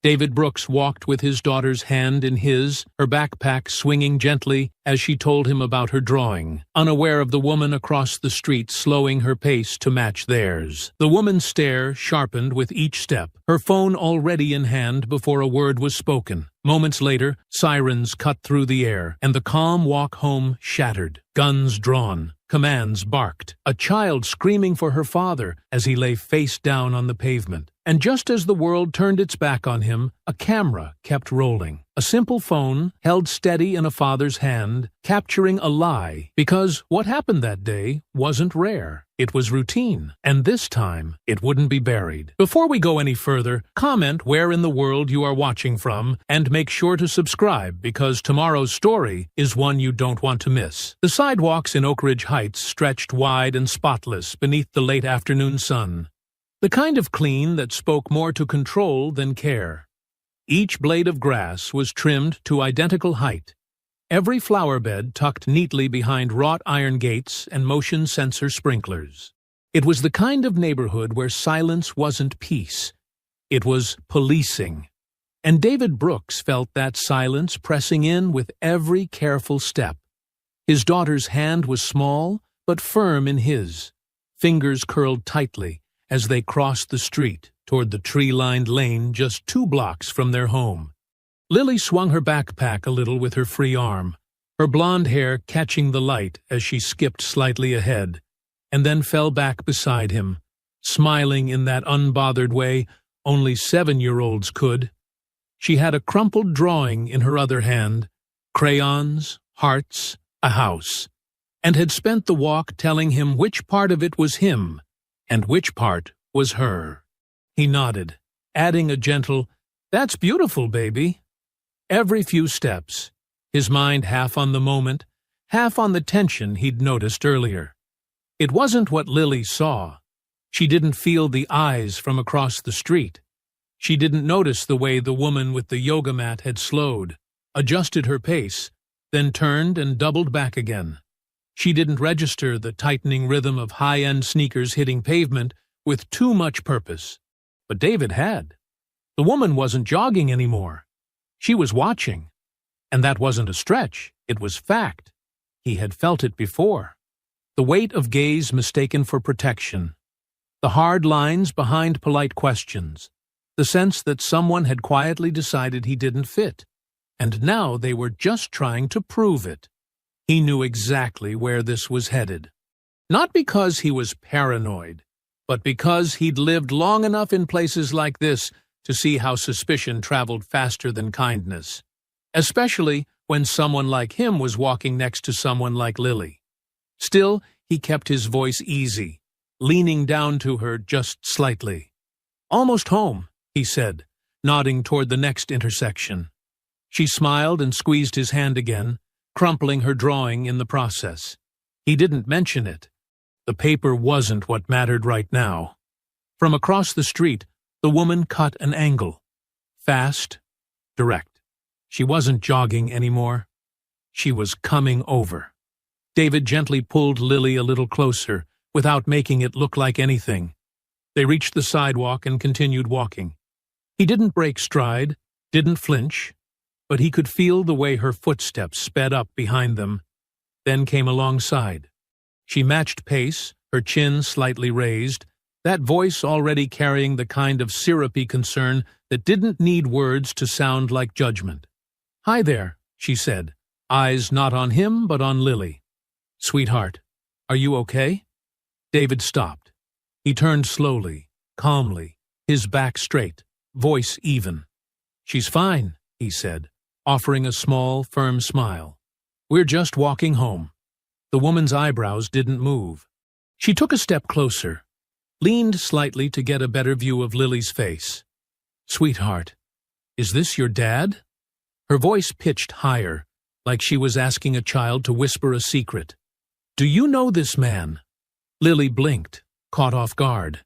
David Brooks walked with his daughter's hand in his, her backpack swinging gently as she told him about her drawing, unaware of the woman across the street slowing her pace to match theirs. The woman's stare sharpened with each step, her phone already in hand before a word was spoken. Moments later, sirens cut through the air, and the calm walk home shattered. Guns drawn, commands barked, a child screaming for her father as he lay face down on the pavement. And just as the world turned its back on him, a camera kept rolling. A simple phone, held steady in a father's hand, capturing a lie, because what happened that day wasn't rare. It was routine, and this time, it wouldn't be buried. Before we go any further, comment where in the world you are watching from, and make sure to subscribe, because tomorrow's story is one you don't want to miss. The sidewalks in Oak Ridge Heights stretched wide and spotless beneath the late afternoon sun. The kind of clean that spoke more to control than care. Each blade of grass was trimmed to identical height, every flower bed tucked neatly behind wrought iron gates and motion sensor sprinklers. It was the kind of neighborhood where silence wasn't peace. It was policing. And David Brooks felt that silence pressing in with every careful step. His daughter's hand was small, but firm in his, fingers curled tightly as they crossed the street toward the tree-lined lane just 2 blocks from their home. Lily swung her backpack a little with her free arm, her blonde hair catching the light as she skipped slightly ahead, and then fell back beside him, smiling in that unbothered way only 7-year-olds could. She had a crumpled drawing in her other hand, crayons, hearts, a house, and had spent the walk telling him which part of it was him and which part was her. He nodded, adding a gentle, "That's beautiful, baby." Every few steps, his mind half on the moment, half on the tension he'd noticed earlier. It wasn't what Lily saw. She didn't feel the eyes from across the street. She didn't notice the way the woman with the yoga mat had slowed, adjusted her pace, then turned and doubled back again. She didn't register the tightening rhythm of high-end sneakers hitting pavement with too much purpose. But David had. The woman wasn't jogging anymore. She was watching. And that wasn't a stretch. It was fact. He had felt it before. The weight of gaze mistaken for protection. The hard lines behind polite questions. The sense that someone had quietly decided he didn't fit. And now they were just trying to prove it. He knew exactly where this was headed. Not because he was paranoid, but because he'd lived long enough in places like this to see how suspicion traveled faster than kindness, especially when someone like him was walking next to someone like Lily. Still, he kept his voice easy, leaning down to her just slightly. "Almost home," he said, nodding toward the next intersection. She smiled and squeezed his hand again, crumpling her drawing in the process. He didn't mention it. The paper wasn't what mattered right now. From across the street, the woman cut an angle. Fast, direct. She wasn't jogging anymore. She was coming over. David gently pulled Lily a little closer, without making it look like anything. They reached the sidewalk and continued walking. He didn't break stride, didn't flinch, but he could feel the way her footsteps sped up behind them, then came alongside. She matched pace, her chin slightly raised, that voice already carrying the kind of syrupy concern that didn't need words to sound like judgment. "Hi there," she said, eyes not on him but on Lily. "Sweetheart, are you okay?" David stopped. He turned slowly, calmly, his back straight, voice even. "She's fine," he said, offering a small, firm smile. "We're just walking home." The woman's eyebrows didn't move. She took a step closer, leaned slightly to get a better view of Lily's face. "Sweetheart, is this your dad?" Her voice pitched higher, like she was asking a child to whisper a secret. "Do you know this man?" Lily blinked, caught off guard.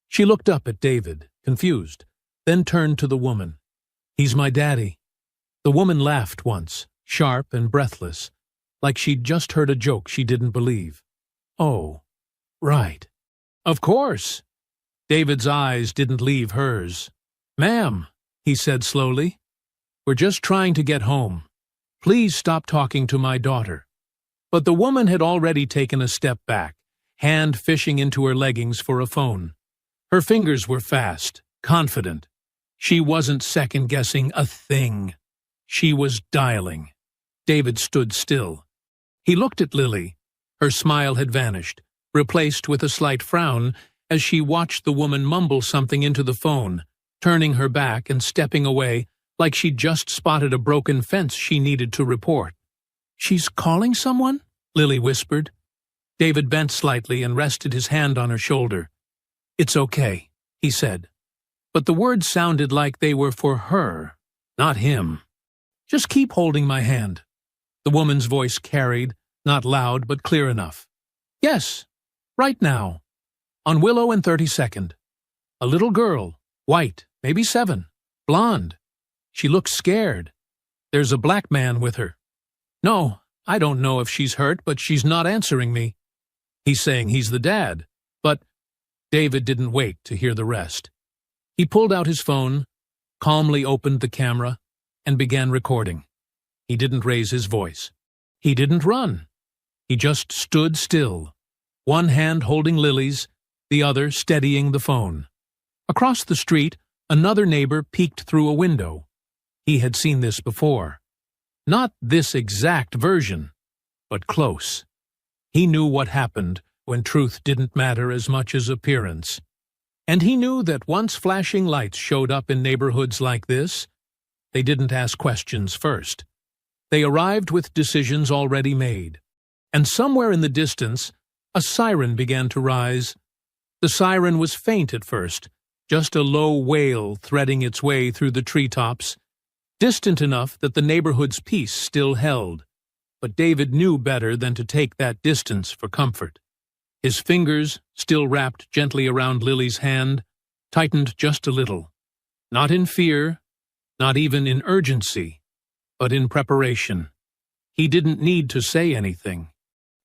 She looked up at David, confused, then turned to the woman. "He's my daddy." The woman laughed once, sharp and breathless, like she'd just heard a joke she didn't believe. "Oh, right. Of course." David's eyes didn't leave hers. "Ma'am," he said slowly. "We're just trying to get home. Please stop talking to my daughter." But the woman had already taken a step back, hand fishing into her leggings for a phone. Her fingers were fast, confident. She wasn't second-guessing a thing. She was dialing. David stood still. He looked at Lily. Her smile had vanished, replaced with a slight frown as she watched the woman mumble something into the phone, turning her back and stepping away like she'd just spotted a broken fence she needed to report. "She's calling someone?" Lily whispered. David bent slightly and rested his hand on her shoulder. "It's okay," he said. But the words sounded like they were for her, not him. "Just keep holding my hand." The woman's voice carried, not loud but clear enough. "Yes, right now. On Willow and 32nd. A little girl, white, maybe 7, blonde. She looks scared. There's a black man with her. No, I don't know if she's hurt, but she's not answering me. He's saying he's the dad, but—" David didn't wait to hear the rest. He pulled out his phone, calmly opened the camera, and began recording. He didn't raise his voice. He didn't run. He just stood still, one hand holding Lily's, the other steadying the phone. Across the street, another neighbor peeked through a window. He had seen this before. Not this exact version, but close. He knew what happened when truth didn't matter as much as appearance. And he knew that once flashing lights showed up in neighborhoods like this, they didn't ask questions first. They arrived with decisions already made. And somewhere in the distance, a siren began to rise. The siren was faint at first, just a low wail threading its way through the treetops, distant enough that the neighborhood's peace still held. But David knew better than to take that distance for comfort. His fingers, still wrapped gently around Lily's hand, tightened just a little. Not in fear, not even in urgency, but in preparation. He didn't need to say anything.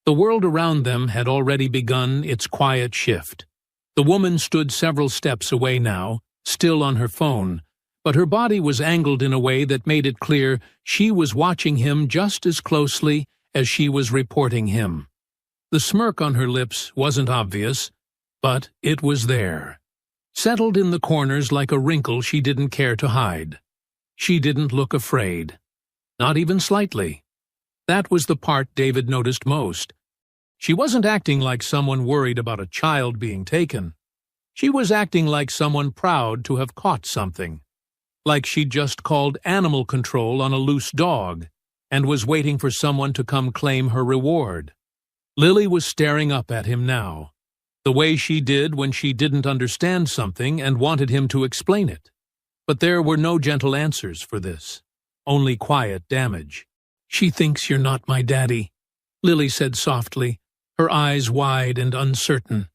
The world around them had already begun its quiet shift. The woman stood several steps away now, still on her phone, but her body was angled in a way that made it clear she was watching him just as closely as she was reporting him. The smirk on her lips wasn't obvious, but it was there, settled in the corners like a wrinkle she didn't care to hide. She didn't look afraid, not even slightly. That was the part David noticed most. She wasn't acting like someone worried about a child being taken. She was acting like someone proud to have caught something, like she'd just called animal control on a loose dog and was waiting for someone to come claim her reward. Lily was staring up at him now, the way she did when she didn't understand something and wanted him to explain it. But there were no gentle answers for this, only quiet damage. "She thinks you're not my daddy," Lily said softly, her eyes wide and uncertain.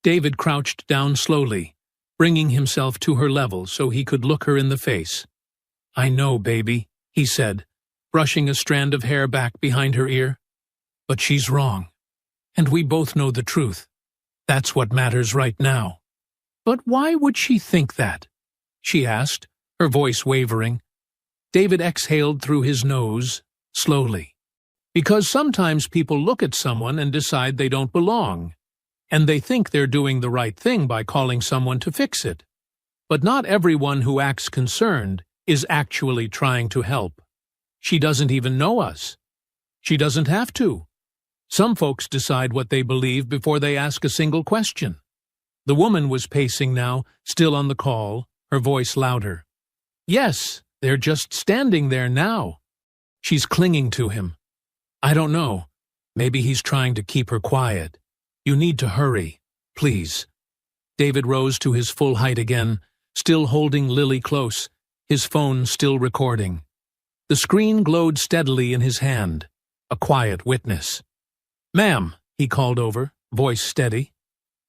David crouched down slowly, bringing himself to her level so he could look her in the face. "I know, baby," he said, brushing a strand of hair back behind her ear. "But she's wrong. And we both know the truth. That's what matters right now." "But why would she think that?" she asked, her voice wavering. David exhaled through his nose, slowly. "Because sometimes people look at someone and decide they don't belong, and they think they're doing the right thing by calling someone to fix it. But not everyone who acts concerned is actually trying to help. She doesn't even know us. She doesn't have to. Some folks decide what they believe before they ask a single question." The woman was pacing now, still on the call, her voice louder. "Yes, they're just standing there now. She's clinging to him. I don't know. Maybe he's trying to keep her quiet. You need to hurry, please." David rose to his full height again, still holding Lily close, his phone still recording. The screen glowed steadily in his hand, a quiet witness. "Ma'am," he called over, voice steady.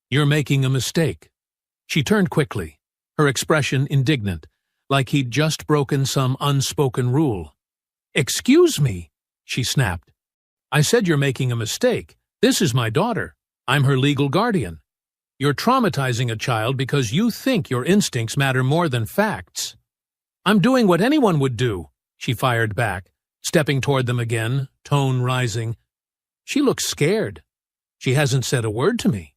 "You're making a mistake." She turned quickly, her expression indignant, like he'd just broken some unspoken rule. "Excuse me," she snapped. "I said you're making a mistake. This is my daughter. I'm her legal guardian. You're traumatizing a child because you think your instincts matter more than facts." I'm doing what anyone would do, she fired back, stepping toward them again, tone rising. She looks scared. She hasn't said a word to me.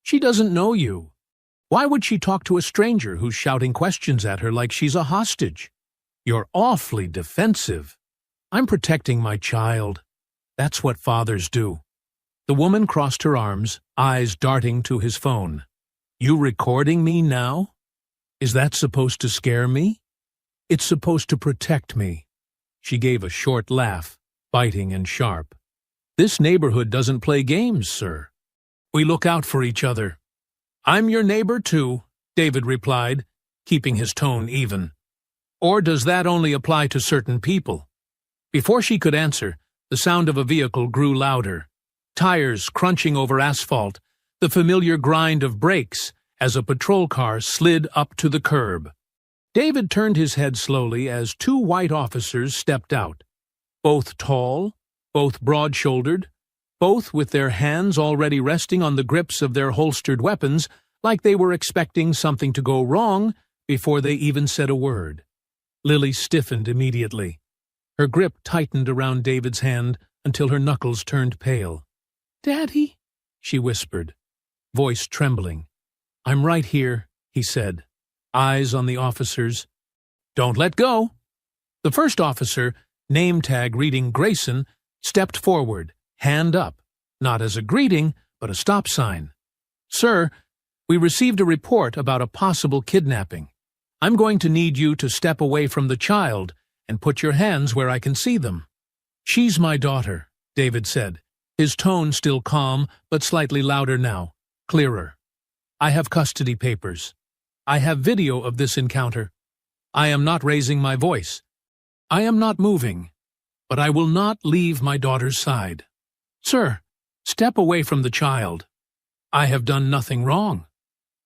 She doesn't know you. Why would she talk to a stranger who's shouting questions at her like she's a hostage? You're awfully defensive. I'm protecting my child. That's what fathers do. The woman crossed her arms, eyes darting to his phone. You recording me now? Is that supposed to scare me? It's supposed to protect me. She gave a short laugh, biting and sharp. This neighborhood doesn't play games, sir. We look out for each other. I'm your neighbor, too, David replied, keeping his tone even. Or does that only apply to certain people? Before she could answer, the sound of a vehicle grew louder. Tires crunching over asphalt, the familiar grind of brakes as a patrol car slid up to the curb. David turned his head slowly as two white officers stepped out. Both tall, both broad-shouldered, both with their hands already resting on the grips of their holstered weapons like they were expecting something to go wrong before they even said a word. Lily stiffened immediately. Her grip tightened around David's hand until her knuckles turned pale. "Daddy," she whispered, voice trembling. "I'm right here," he said, eyes on the officers. "Don't let go." The first officer, name tag reading Grayson, stepped forward, hand up, not as a greeting, but a stop sign. "Sir, we received a report about a possible kidnapping. I'm going to need you to step away from the child and put your hands where I can see them." "She's my daughter," David said, his tone still calm but slightly louder now, clearer. "I have custody papers. I have video of this encounter. I am not raising my voice. I am not moving, but I will not leave my daughter's side. Sir, step away from the child. I have done nothing wrong."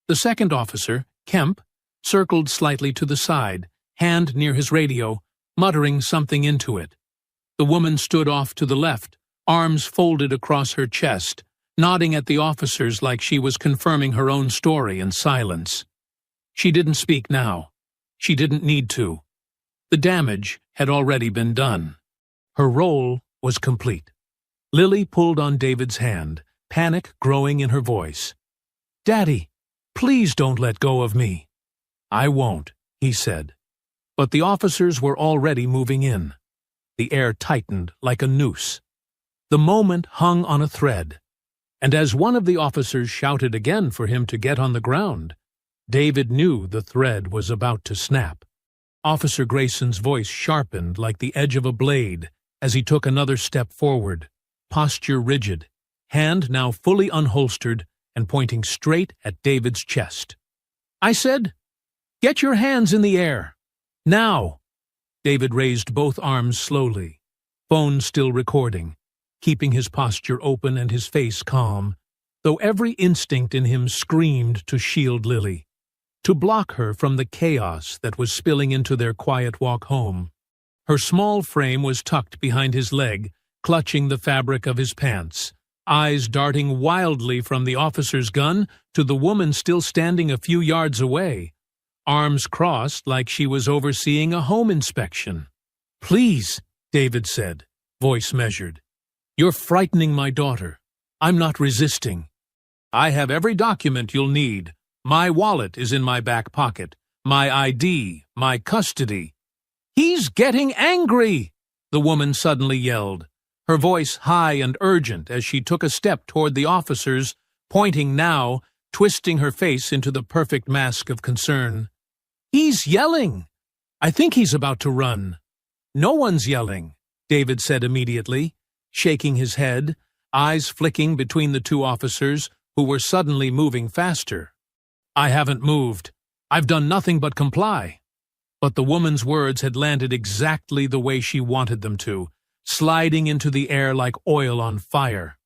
The second officer, Kemp, circled slightly to the side, hand near his radio, muttering something into it. The woman stood off to the left, arms folded across her chest, nodding at the officers like she was confirming her own story in silence. She didn't speak now. She didn't need to. The damage had already been done. Her role was complete. Lily pulled on David's hand, panic growing in her voice. "Daddy, please don't let go of me." "I won't," he said. But the officers were already moving in. The air tightened like a noose. The moment hung on a thread, and as one of the officers shouted again for him to get on the ground, David knew the thread was about to snap. Officer Grayson's voice sharpened like the edge of a blade as he took another step forward, posture rigid, hand now fully unholstered and pointing straight at David's chest. "I said, get your hands in the air. Now." David raised both arms slowly, phone still recording, keeping his posture open and his face calm, though every instinct in him screamed to shield Lily, to block her from the chaos that was spilling into their quiet walk home. Her small frame was tucked behind his leg, clutching the fabric of his pants, eyes darting wildly from the officer's gun to the woman still standing a few yards away, arms crossed like she was overseeing a home inspection. "Please," David said, voice measured. "You're frightening my daughter. I'm not resisting. I have every document you'll need. My wallet is in my back pocket. My ID, my custody." "He's getting angry!" the woman suddenly yelled, her voice high and urgent as she took a step toward the officers, pointing now, twisting her face into the perfect mask of concern. "He's yelling! I think he's about to run." "No one's yelling," David said immediately, shaking his head, eyes flicking between the two officers, who were suddenly moving faster. "I haven't moved. I've done nothing but comply." But the woman's words had landed exactly the way she wanted them to, sliding into the air like oil on fire.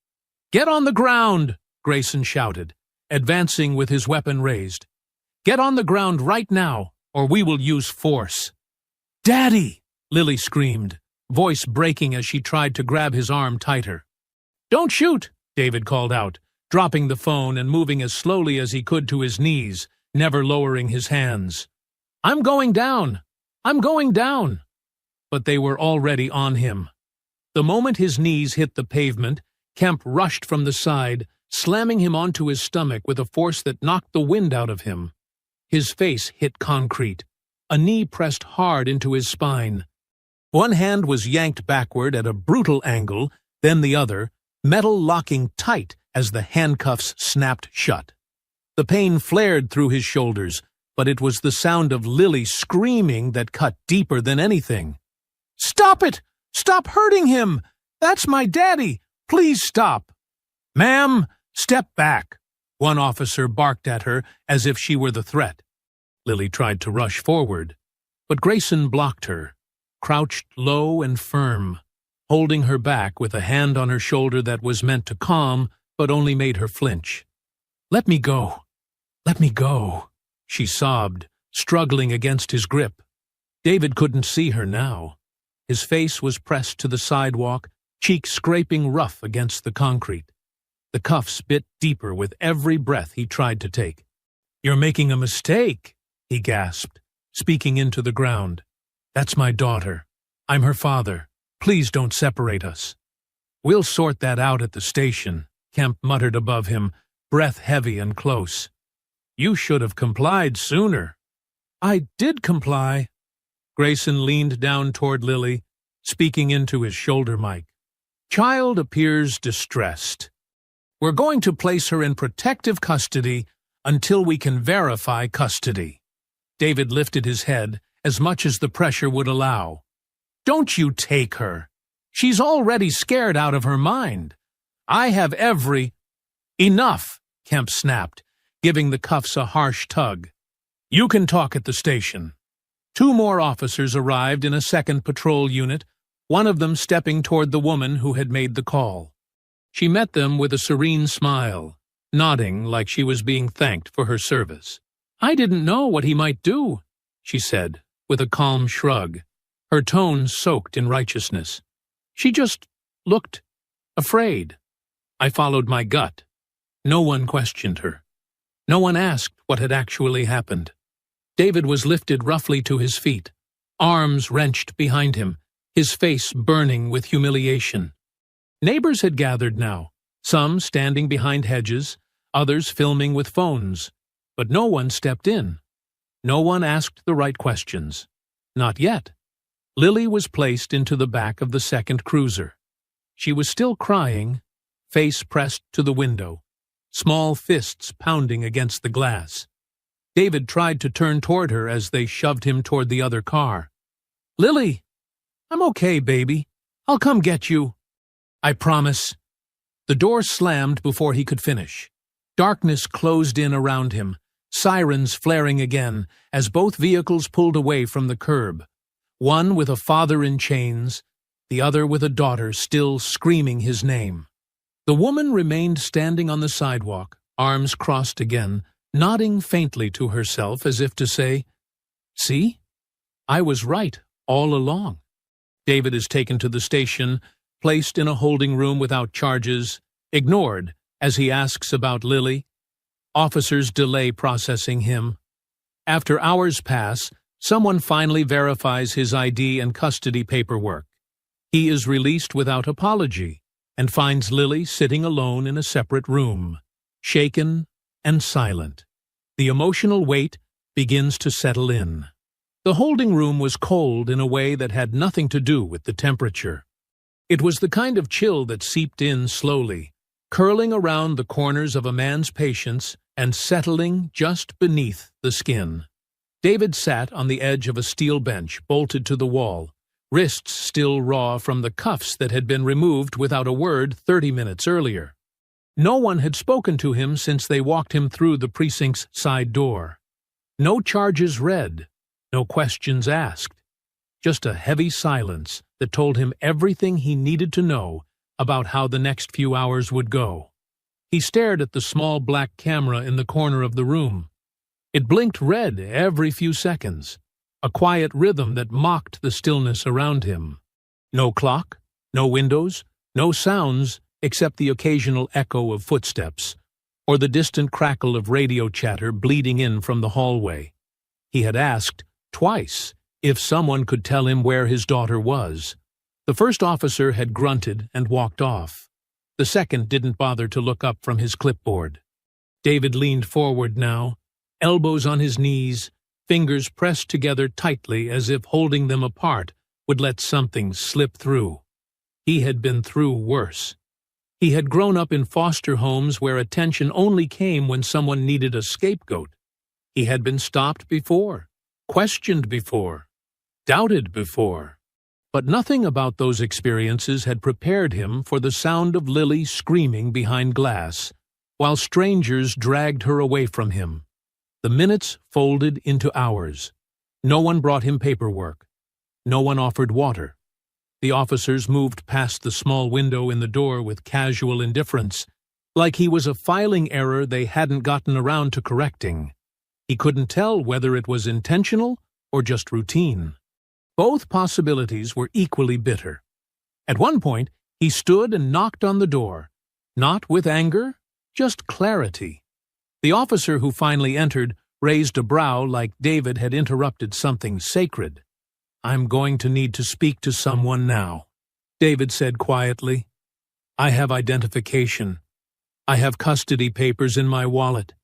"Get on the ground!" Grayson shouted, advancing with his weapon raised. "Get on the ground right now, or we will use force." "Daddy!" Lily screamed, voice breaking as she tried to grab his arm tighter. "Don't shoot!" David called out, dropping the phone and moving as slowly as he could to his knees, never lowering his hands. "I'm going down. I'm going down!" But they were already on him. The moment his knees hit the pavement, Kemp rushed from the side, slamming him onto his stomach with a force that knocked the wind out of him. His face hit concrete. A knee pressed hard into his spine. One hand was yanked backward at a brutal angle, then the other, metal locking tight as the handcuffs snapped shut. The pain flared through his shoulders, but it was the sound of Lily screaming that cut deeper than anything. "Stop it! Stop hurting him! That's my daddy! Please stop!" "Ma'am, step back!" One officer barked at her as if she were the threat. Lily tried to rush forward, but Grayson blocked her, crouched low and firm, holding her back with a hand on her shoulder that was meant to calm but only made her flinch. "Let me go! Let me go!" she sobbed, struggling against his grip. David couldn't see her now. His face was pressed to the sidewalk, cheek scraping rough against the concrete. The cuffs bit deeper with every breath he tried to take. "You're making a mistake," he gasped, speaking into the ground. "That's my daughter. I'm her father. Please don't separate us." "We'll sort that out at the station," Kemp muttered above him, breath heavy and close. "You should have complied sooner." "I did comply." Grayson leaned down toward Lily, speaking into his shoulder mic. "Child appears distressed. We're going to place her in protective custody until we can verify custody." David lifted his head as much as the pressure would allow. "Don't you take her. She's already scared out of her mind. I have every—" "Enough," Kemp snapped, giving the cuffs a harsh tug. "You can talk at the station." 2 more officers arrived in a second patrol unit, one of them stepping toward the woman who had made the call. She met them with a serene smile, nodding like she was being thanked for her service. "I didn't know what he might do," she said, with a calm shrug, her tone soaked in righteousness. "She just looked afraid. I followed my gut." No one questioned her. No one asked what had actually happened. David was lifted roughly to his feet, arms wrenched behind him, his face burning with humiliation. Neighbors had gathered now, some standing behind hedges, others filming with phones, but no one stepped in. No one asked the right questions. Not yet. Lily was placed into the back of the second cruiser. She was still crying, face pressed to the window, small fists pounding against the glass. David tried to turn toward her as they shoved him toward the other car. "Lily, I'm okay, baby. I'll come get you. I promise." The door slammed before he could finish. Darkness closed in around him, sirens flaring again as both vehicles pulled away from the curb, one with a father in chains, the other with a daughter still screaming his name. The woman remained standing on the sidewalk, arms crossed again, nodding faintly to herself as if to say, "See? I was right all along." David is taken to the station, placed in a holding room without charges, ignored as he asks about Lily. Officers delay processing him. After hours pass, someone finally verifies his ID and custody paperwork. He is released without apology and finds Lily sitting alone in a separate room, shaken and silent. The emotional weight begins to settle in. The holding room was cold in a way that had nothing to do with the temperature. It was the kind of chill that seeped in slowly, curling around the corners of a man's patience and settling just beneath the skin. David sat on the edge of a steel bench bolted to the wall, wrists still raw from the cuffs that had been removed without a word 30 minutes earlier. No one had spoken to him since they walked him through the precinct's side door. No charges read, no questions asked. Just a heavy silence that told him everything he needed to know about how the next few hours would go. He stared at the small black camera in the corner of the room. It blinked red every few seconds, a quiet rhythm that mocked the stillness around him. No clock, no windows, no sounds except the occasional echo of footsteps, or the distant crackle of radio chatter bleeding in from the hallway. He had asked, twice, If someone could tell him where his daughter was. The first officer had grunted and walked off. The second didn't bother to look up from his clipboard. David leaned forward now, elbows on his knees, fingers pressed together tightly as if holding them apart would let something slip through. He had been through worse. He had grown up in foster homes where attention only came when someone needed a scapegoat. He had been stopped before, questioned before, doubted before. But nothing about those experiences had prepared him for the sound of Lily screaming behind glass, while strangers dragged her away from him. The minutes folded into hours. No one brought him paperwork. No one offered water. The officers moved past the small window in the door with casual indifference, like he was a filing error they hadn't gotten around to correcting. He couldn't tell whether it was intentional or just routine. Both possibilities were equally bitter. At one point, he stood and knocked on the door, not with anger, just clarity. The officer who finally entered raised a brow like David had interrupted something sacred. "I'm going to need to speak to someone now," David said quietly. "I have identification. I have custody papers in my wallet.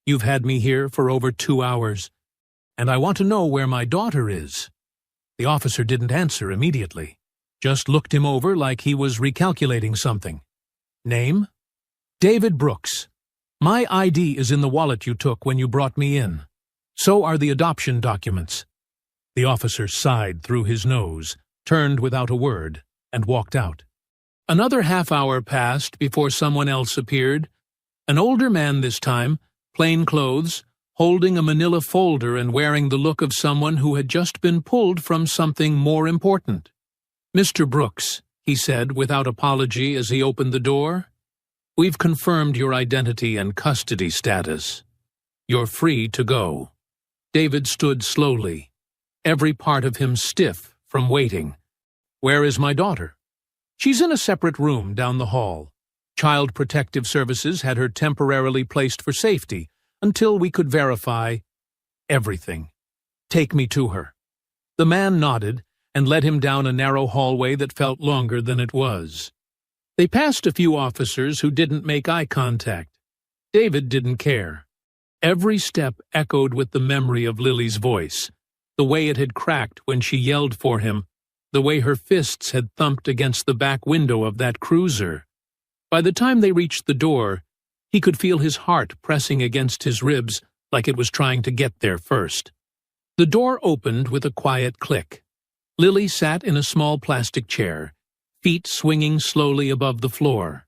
You've had me here for over 2 hours, and I want to know where my daughter is." The officer didn't answer immediately, just looked him over like he was recalculating something. "Name?" "David Brooks. My ID is in the wallet you took when you brought me in. So are the adoption documents." The officer sighed through his nose, turned without a word, and walked out. Another half-hour passed before someone else appeared. An older man this time, plain clothes, holding a manila folder and wearing the look of someone who had just been pulled from something more important. "Mr. Brooks," he said without apology as he opened the door, "we've confirmed your identity and custody status. You're free to go." David stood slowly, every part of him stiff from waiting. "Where is my daughter?" "She's in a separate room down the hall. Child Protective Services had her temporarily placed for safety until we could verify everything. Take me to her." The man nodded and led him down a narrow hallway that felt longer than it was. They passed a few officers who didn't make eye contact. David didn't care. Every step echoed with the memory of Lily's voice, the way it had cracked when she yelled for him, the way her fists had thumped against the back window of that cruiser. By the time they reached the door, he could feel his heart pressing against his ribs like it was trying to get there first. The door opened with a quiet click. Lily sat in a small plastic chair, feet swinging slowly above the floor.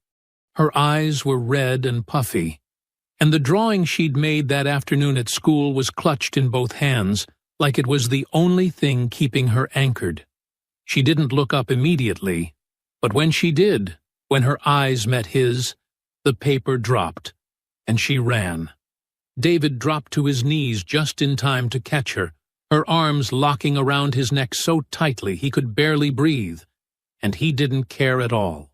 Her eyes were red and puffy, and the drawing she'd made that afternoon at school was clutched in both hands, like it was the only thing keeping her anchored. She didn't look up immediately, but when she did, when her eyes met his, the paper dropped, and she ran. David dropped to his knees just in time to catch her, her arms locking around his neck so tightly he could barely breathe, and he didn't care at all.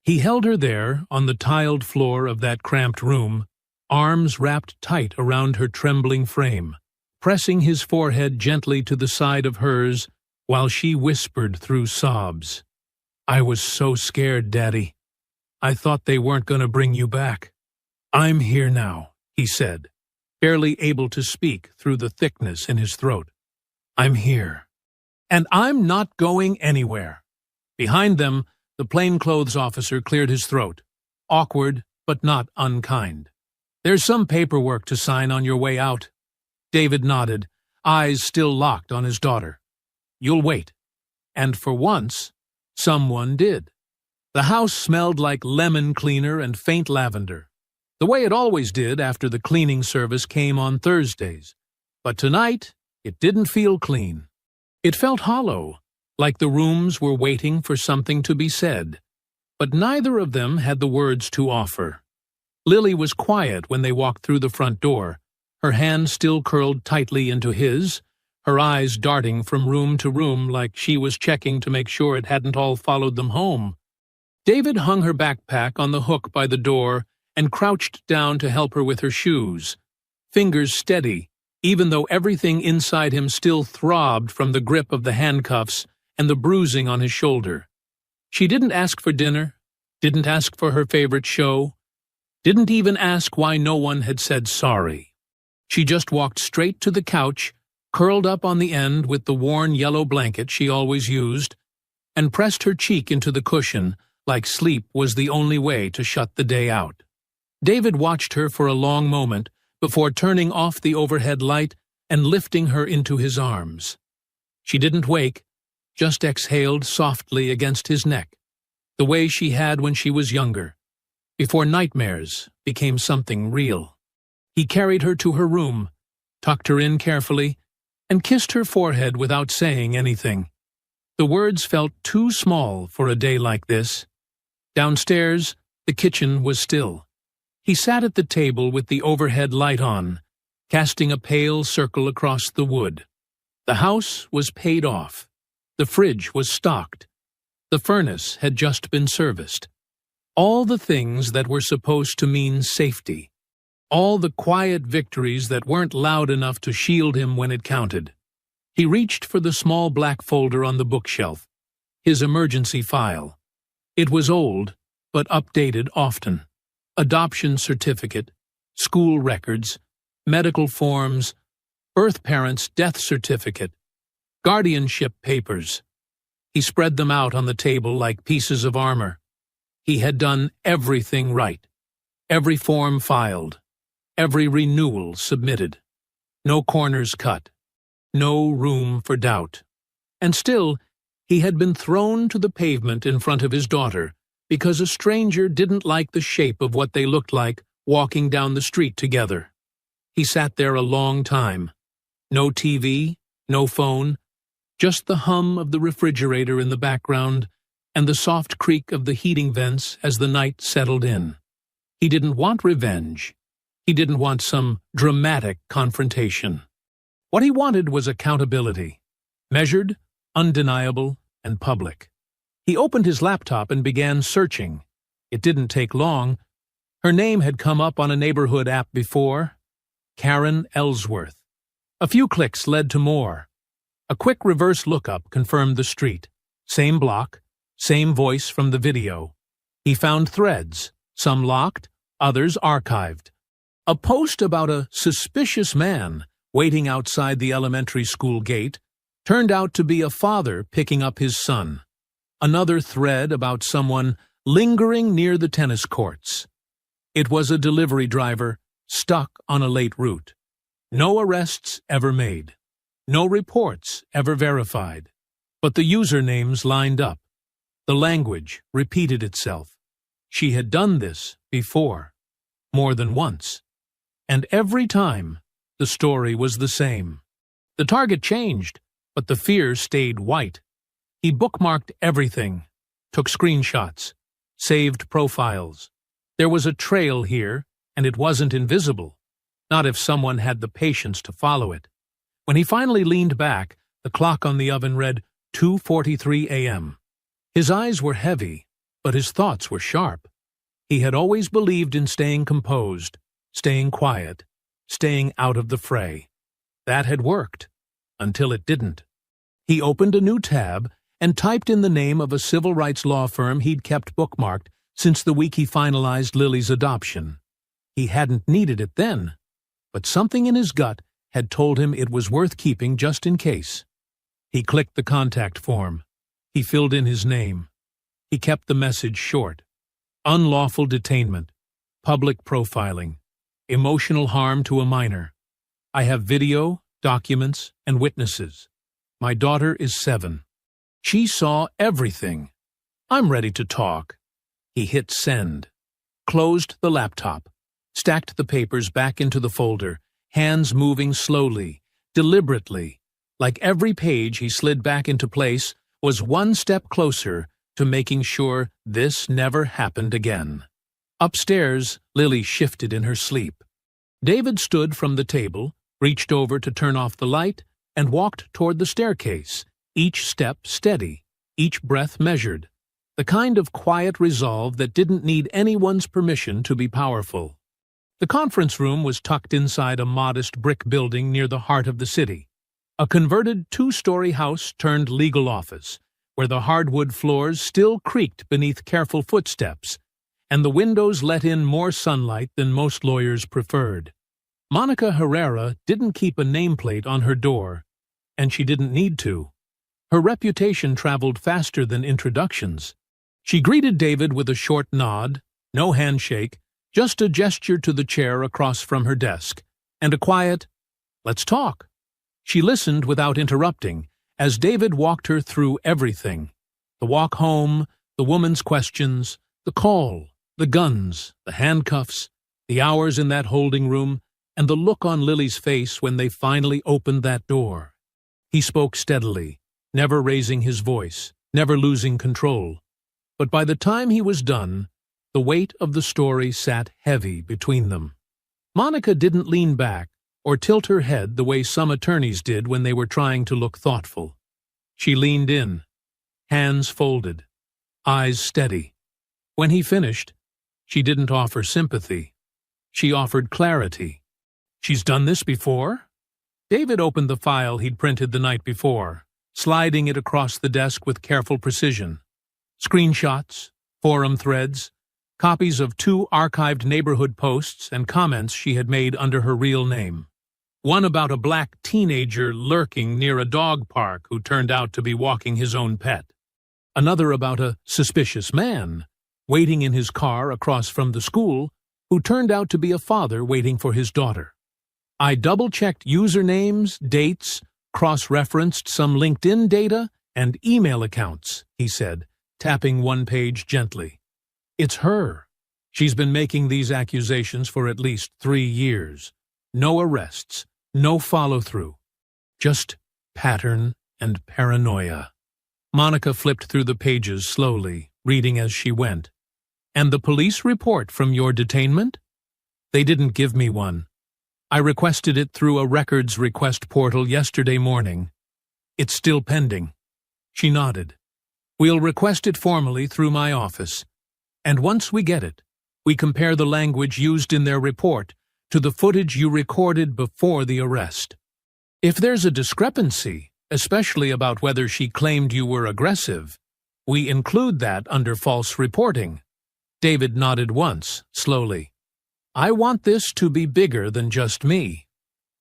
He held her there on the tiled floor of that cramped room, arms wrapped tight around her trembling frame, pressing his forehead gently to the side of hers while she whispered through sobs, "I was so scared, Daddy. I thought they weren't going to bring you back." "I'm here now," he said, barely able to speak through the thickness in his throat. "I'm here. And I'm not going anywhere." Behind them, the plainclothes officer cleared his throat, awkward but not unkind. "There's some paperwork to sign on your way out." David nodded, eyes still locked on his daughter. "You'll wait." And for once, someone did. The house smelled like lemon cleaner and faint lavender, the way it always did after the cleaning service came on Thursdays. But tonight, it didn't feel clean. It felt hollow, like the rooms were waiting for something to be said. But neither of them had the words to offer. Lily was quiet when they walked through the front door, her hand still curled tightly into his, her eyes darting from room to room like she was checking to make sure it hadn't all followed them home. David hung her backpack on the hook by the door and crouched down to help her with her shoes, fingers steady, even though everything inside him still throbbed from the grip of the handcuffs and the bruising on his shoulder. She didn't ask for dinner, didn't ask for her favorite show, didn't even ask why no one had said sorry. She just walked straight to the couch, curled up on the end with the worn yellow blanket she always used, and pressed her cheek into the cushion like sleep was the only way to shut the day out. David watched her for a long moment before turning off the overhead light and lifting her into his arms. She didn't wake, just exhaled softly against his neck, the way she had when she was younger, before nightmares became something real. He carried her to her room, tucked her in carefully, and kissed her forehead without saying anything. The words felt too small for a day like this. Downstairs, the kitchen was still. He sat at the table with the overhead light on, casting a pale circle across the wood. The house was paid off. The fridge was stocked. The furnace had just been serviced. All the things that were supposed to mean safety. All the quiet victories that weren't loud enough to shield him when it counted. He reached for the small black folder on the bookshelf, his emergency file. It was old, but updated often. Adoption certificate, school records, medical forms, birth parents' death certificate, guardianship papers. He spread them out on the table like pieces of armor. He had done everything right. Every form filed. Every renewal submitted. No corners cut. No room for doubt. And still, he had been thrown to the pavement in front of his daughter because a stranger didn't like the shape of what they looked like walking down the street together. He sat there a long time. No TV, no phone, just the hum of the refrigerator in the background and the soft creak of the heating vents as the night settled in. He didn't want revenge. He didn't want some dramatic confrontation. What he wanted was accountability, measured, undeniable, and public. He opened his laptop and began searching. It didn't take long. Her name had come up on a neighborhood app before, Karen Ellsworth. A few clicks led to more. A quick reverse lookup confirmed the street. Same block, same voice from the video. He found threads, some locked, others archived. A post about a suspicious man waiting outside the elementary school gate turned out to be a father picking up his son. Another thread about someone lingering near the tennis courts. It was a delivery driver stuck on a late route. No arrests ever made. No reports ever verified. But the usernames lined up. The language repeated itself. She had done this before, more than once. And every time, the story was the same. The target changed, but the fear stayed white. He bookmarked everything, took screenshots, saved profiles. There was a trail here, and it wasn't invisible, not if someone had the patience to follow it. When he finally leaned back, the clock on the oven read 2:43 a.m. His eyes were heavy, but his thoughts were sharp. He had always believed in staying composed, staying quiet, staying out of the fray. That had worked, until it didn't. He opened a new tab and typed in the name of a civil rights law firm he'd kept bookmarked since the week he finalized Lily's adoption. He hadn't needed it then, but something in his gut had told him it was worth keeping just in case. He clicked the contact form. He filled in his name. He kept the message short. Unlawful detainment. Public profiling. Emotional harm to a minor. I have video, documents, and witnesses. My daughter is 7. She saw everything. I'm ready to talk. He hit send. Closed the laptop. Stacked the papers back into the folder, hands moving slowly, deliberately, like every page he slid back into place was one step closer to making sure this never happened again. Upstairs, Lily shifted in her sleep. David stood from the table, reached over to turn off the light, and walked toward the staircase, each step steady, each breath measured, the kind of quiet resolve that didn't need anyone's permission to be powerful. The conference room was tucked inside a modest brick building near the heart of the city, a converted two-story house turned legal office, where the hardwood floors still creaked beneath careful footsteps, and the windows let in more sunlight than most lawyers preferred. Monica Herrera didn't keep a nameplate on her door, and she didn't need to. Her reputation traveled faster than introductions. She greeted David with a short nod, no handshake, just a gesture to the chair across from her desk, and a quiet, "Let's talk." She listened without interrupting, as David walked her through everything: the walk home, the woman's questions, the call, the guns, the handcuffs, the hours in that holding room, and the look on Lily's face when they finally opened that door. He spoke steadily, never raising his voice, never losing control. But by the time he was done, the weight of the story sat heavy between them. Monica didn't lean back or tilt her head the way some attorneys did when they were trying to look thoughtful. She leaned in, hands folded, eyes steady. When he finished, she didn't offer sympathy. She offered clarity. "She's done this before?" David opened the file he'd printed the night before, sliding it across the desk with careful precision. Screenshots, forum threads, copies of 2 archived neighborhood posts and comments she had made under her real name. One about a black teenager lurking near a dog park who turned out to be walking his own pet. Another about a suspicious man waiting in his car across from the school who turned out to be a father waiting for his daughter. I double-checked usernames, dates, cross-referenced some LinkedIn data, and email accounts, he said, tapping one page gently. "It's her. She's been making these accusations for at least 3 years. No arrests, no follow-through. Just pattern and paranoia." Monica flipped through the pages slowly, reading as she went. "And the police report from your detainment?" "They didn't give me one. I requested it through a records request portal yesterday morning. It's still pending." She nodded. "We'll request it formally through my office. And once we get it, we compare the language used in their report to the footage you recorded before the arrest. If there's a discrepancy, especially about whether she claimed you were aggressive, we include that under false reporting." David nodded once, slowly. "I want this to be bigger than just me."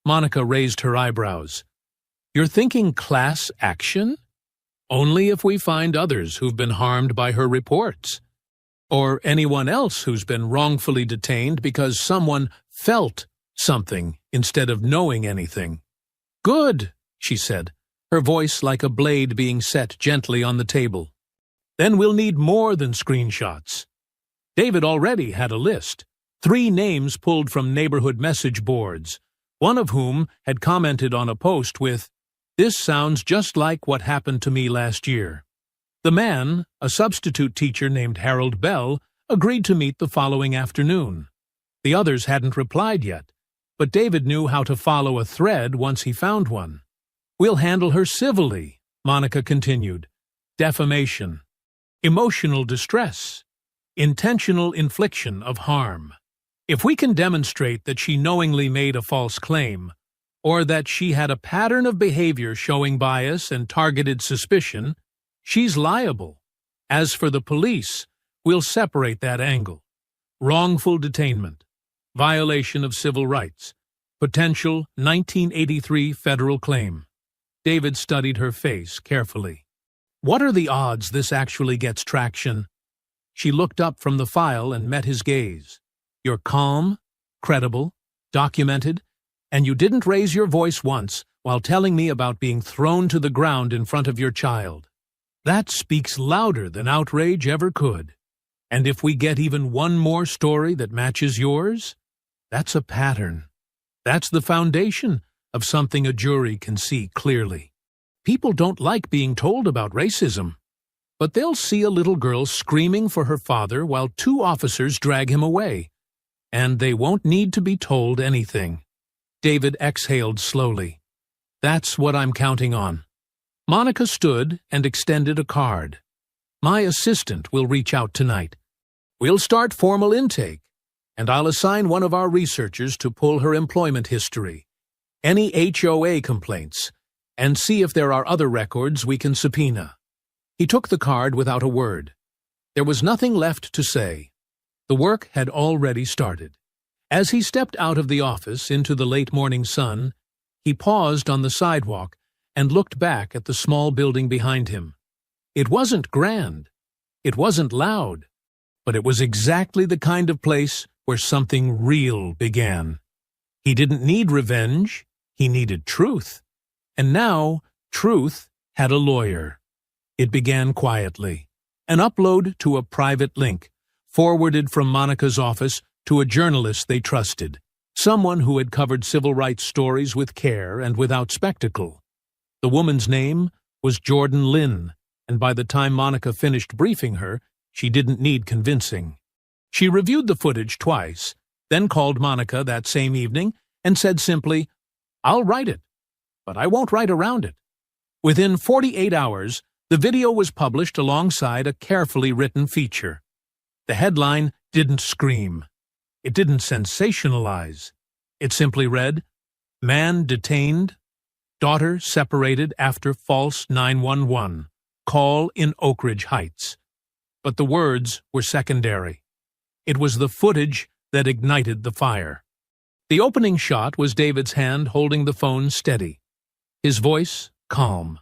Monica raised her eyebrows. "You're thinking class action? Only if we find others who've been harmed by her reports. Or anyone else who's been wrongfully detained because someone felt something instead of knowing anything." "Good," she said, her voice like a blade being set gently on the table. "Then we'll need more than screenshots." David already had a list, 3 names pulled from neighborhood message boards, one of whom had commented on a post with, "This sounds just like what happened to me last year." The man, a substitute teacher named Harold Bell, agreed to meet the following afternoon. The others hadn't replied yet, but David knew how to follow a thread once he found one. "We'll handle her civilly," Monica continued. "Defamation, emotional distress, intentional infliction of harm. If we can demonstrate that she knowingly made a false claim, or that she had a pattern of behavior showing bias and targeted suspicion, she's liable. As for the police, we'll separate that angle. Wrongful detainment, violation of civil rights, potential 1983 federal claim." David studied her face carefully. "What are the odds this actually gets traction?" She looked up from the file and met his gaze. "You're calm, credible, documented, and you didn't raise your voice once while telling me about being thrown to the ground in front of your child. That speaks louder than outrage ever could. And if we get even one more story that matches yours, that's a pattern. That's the foundation of something a jury can see clearly. People don't like being told about racism, but they'll see a little girl screaming for her father while 2 officers drag him away, and they won't need to be told anything." David exhaled slowly. "That's what I'm counting on." Monica stood and extended a card. "My assistant will reach out tonight. We'll start formal intake, and I'll assign one of our researchers to pull her employment history, any HOA complaints, and see if there are other records we can subpoena." He took the card without a word. There was nothing left to say. The work had already started. As he stepped out of the office into the late morning sun, he paused on the sidewalk and looked back at the small building behind him. It wasn't grand. It wasn't loud. But it was exactly the kind of place where something real began. He didn't need revenge. He needed truth. And now, truth had a lawyer. It began quietly. An upload to a private link, forwarded from Monica's office to a journalist they trusted, someone who had covered civil rights stories with care and without spectacle. The woman's name was Jordan Lynn, and by the time Monica finished briefing her, she didn't need convincing. She reviewed the footage twice, then called Monica that same evening and said simply, "I'll write it, but I won't write around it." Within 48 hours, the video was published alongside a carefully written feature. The headline didn't scream. It didn't sensationalize. It simply read, "Man detained, daughter separated after false 911, call in Oak Ridge Heights." But the words were secondary. It was the footage that ignited the fire. The opening shot was David's hand holding the phone steady, his voice calm.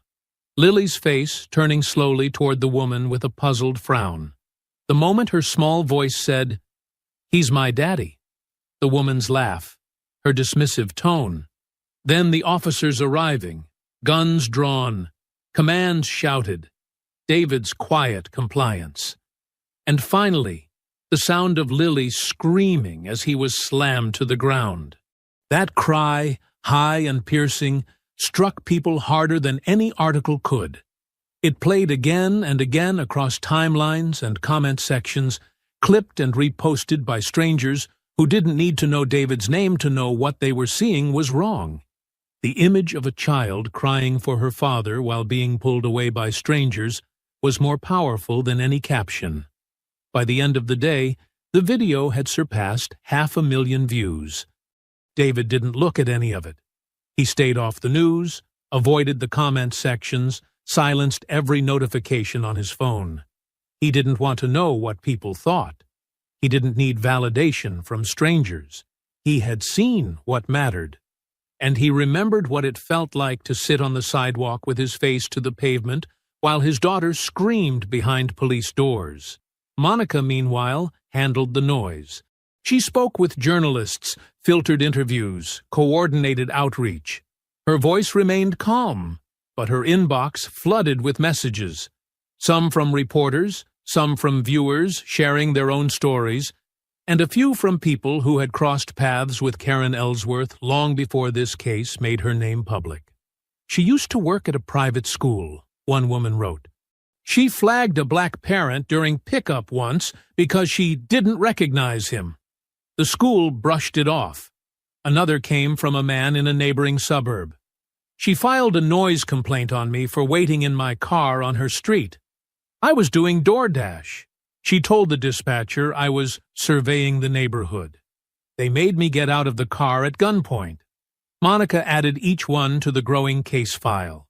Lily's face turning slowly toward the woman with a puzzled frown. The moment her small voice said, "He's my daddy," the woman's laugh, her dismissive tone. Then the officers arriving, guns drawn, commands shouted, David's quiet compliance. And finally, the sound of Lily screaming as he was slammed to the ground. That cry, high and piercing, struck people harder than any article could. It played again and again across timelines and comment sections, clipped and reposted by strangers who didn't need to know David's name to know what they were seeing was wrong. The image of a child crying for her father while being pulled away by strangers was more powerful than any caption. By the end of the day, the video had surpassed 500,000 views. David didn't look at any of it. He stayed off the news, avoided the comment sections, silenced every notification on his phone. He didn't want to know what people thought. He didn't need validation from strangers. He had seen what mattered. And he remembered what it felt like to sit on the sidewalk with his face to the pavement while his daughter screamed behind police doors. Monica, meanwhile, handled the noise. She spoke with journalists, filtered interviews, coordinated outreach. Her voice remained calm, but her inbox flooded with messages, some from reporters, some from viewers sharing their own stories, and a few from people who had crossed paths with Karen Ellsworth long before this case made her name public. She used to work at a private school, one woman wrote. She flagged a black parent during pickup once because she didn't recognize him. The school brushed it off. Another came from a man in a neighboring suburb. She filed a noise complaint on me for waiting in my car on her street. I was doing DoorDash. She told the dispatcher I was surveying the neighborhood. They made me get out of the car at gunpoint. Monica added each one to the growing case file.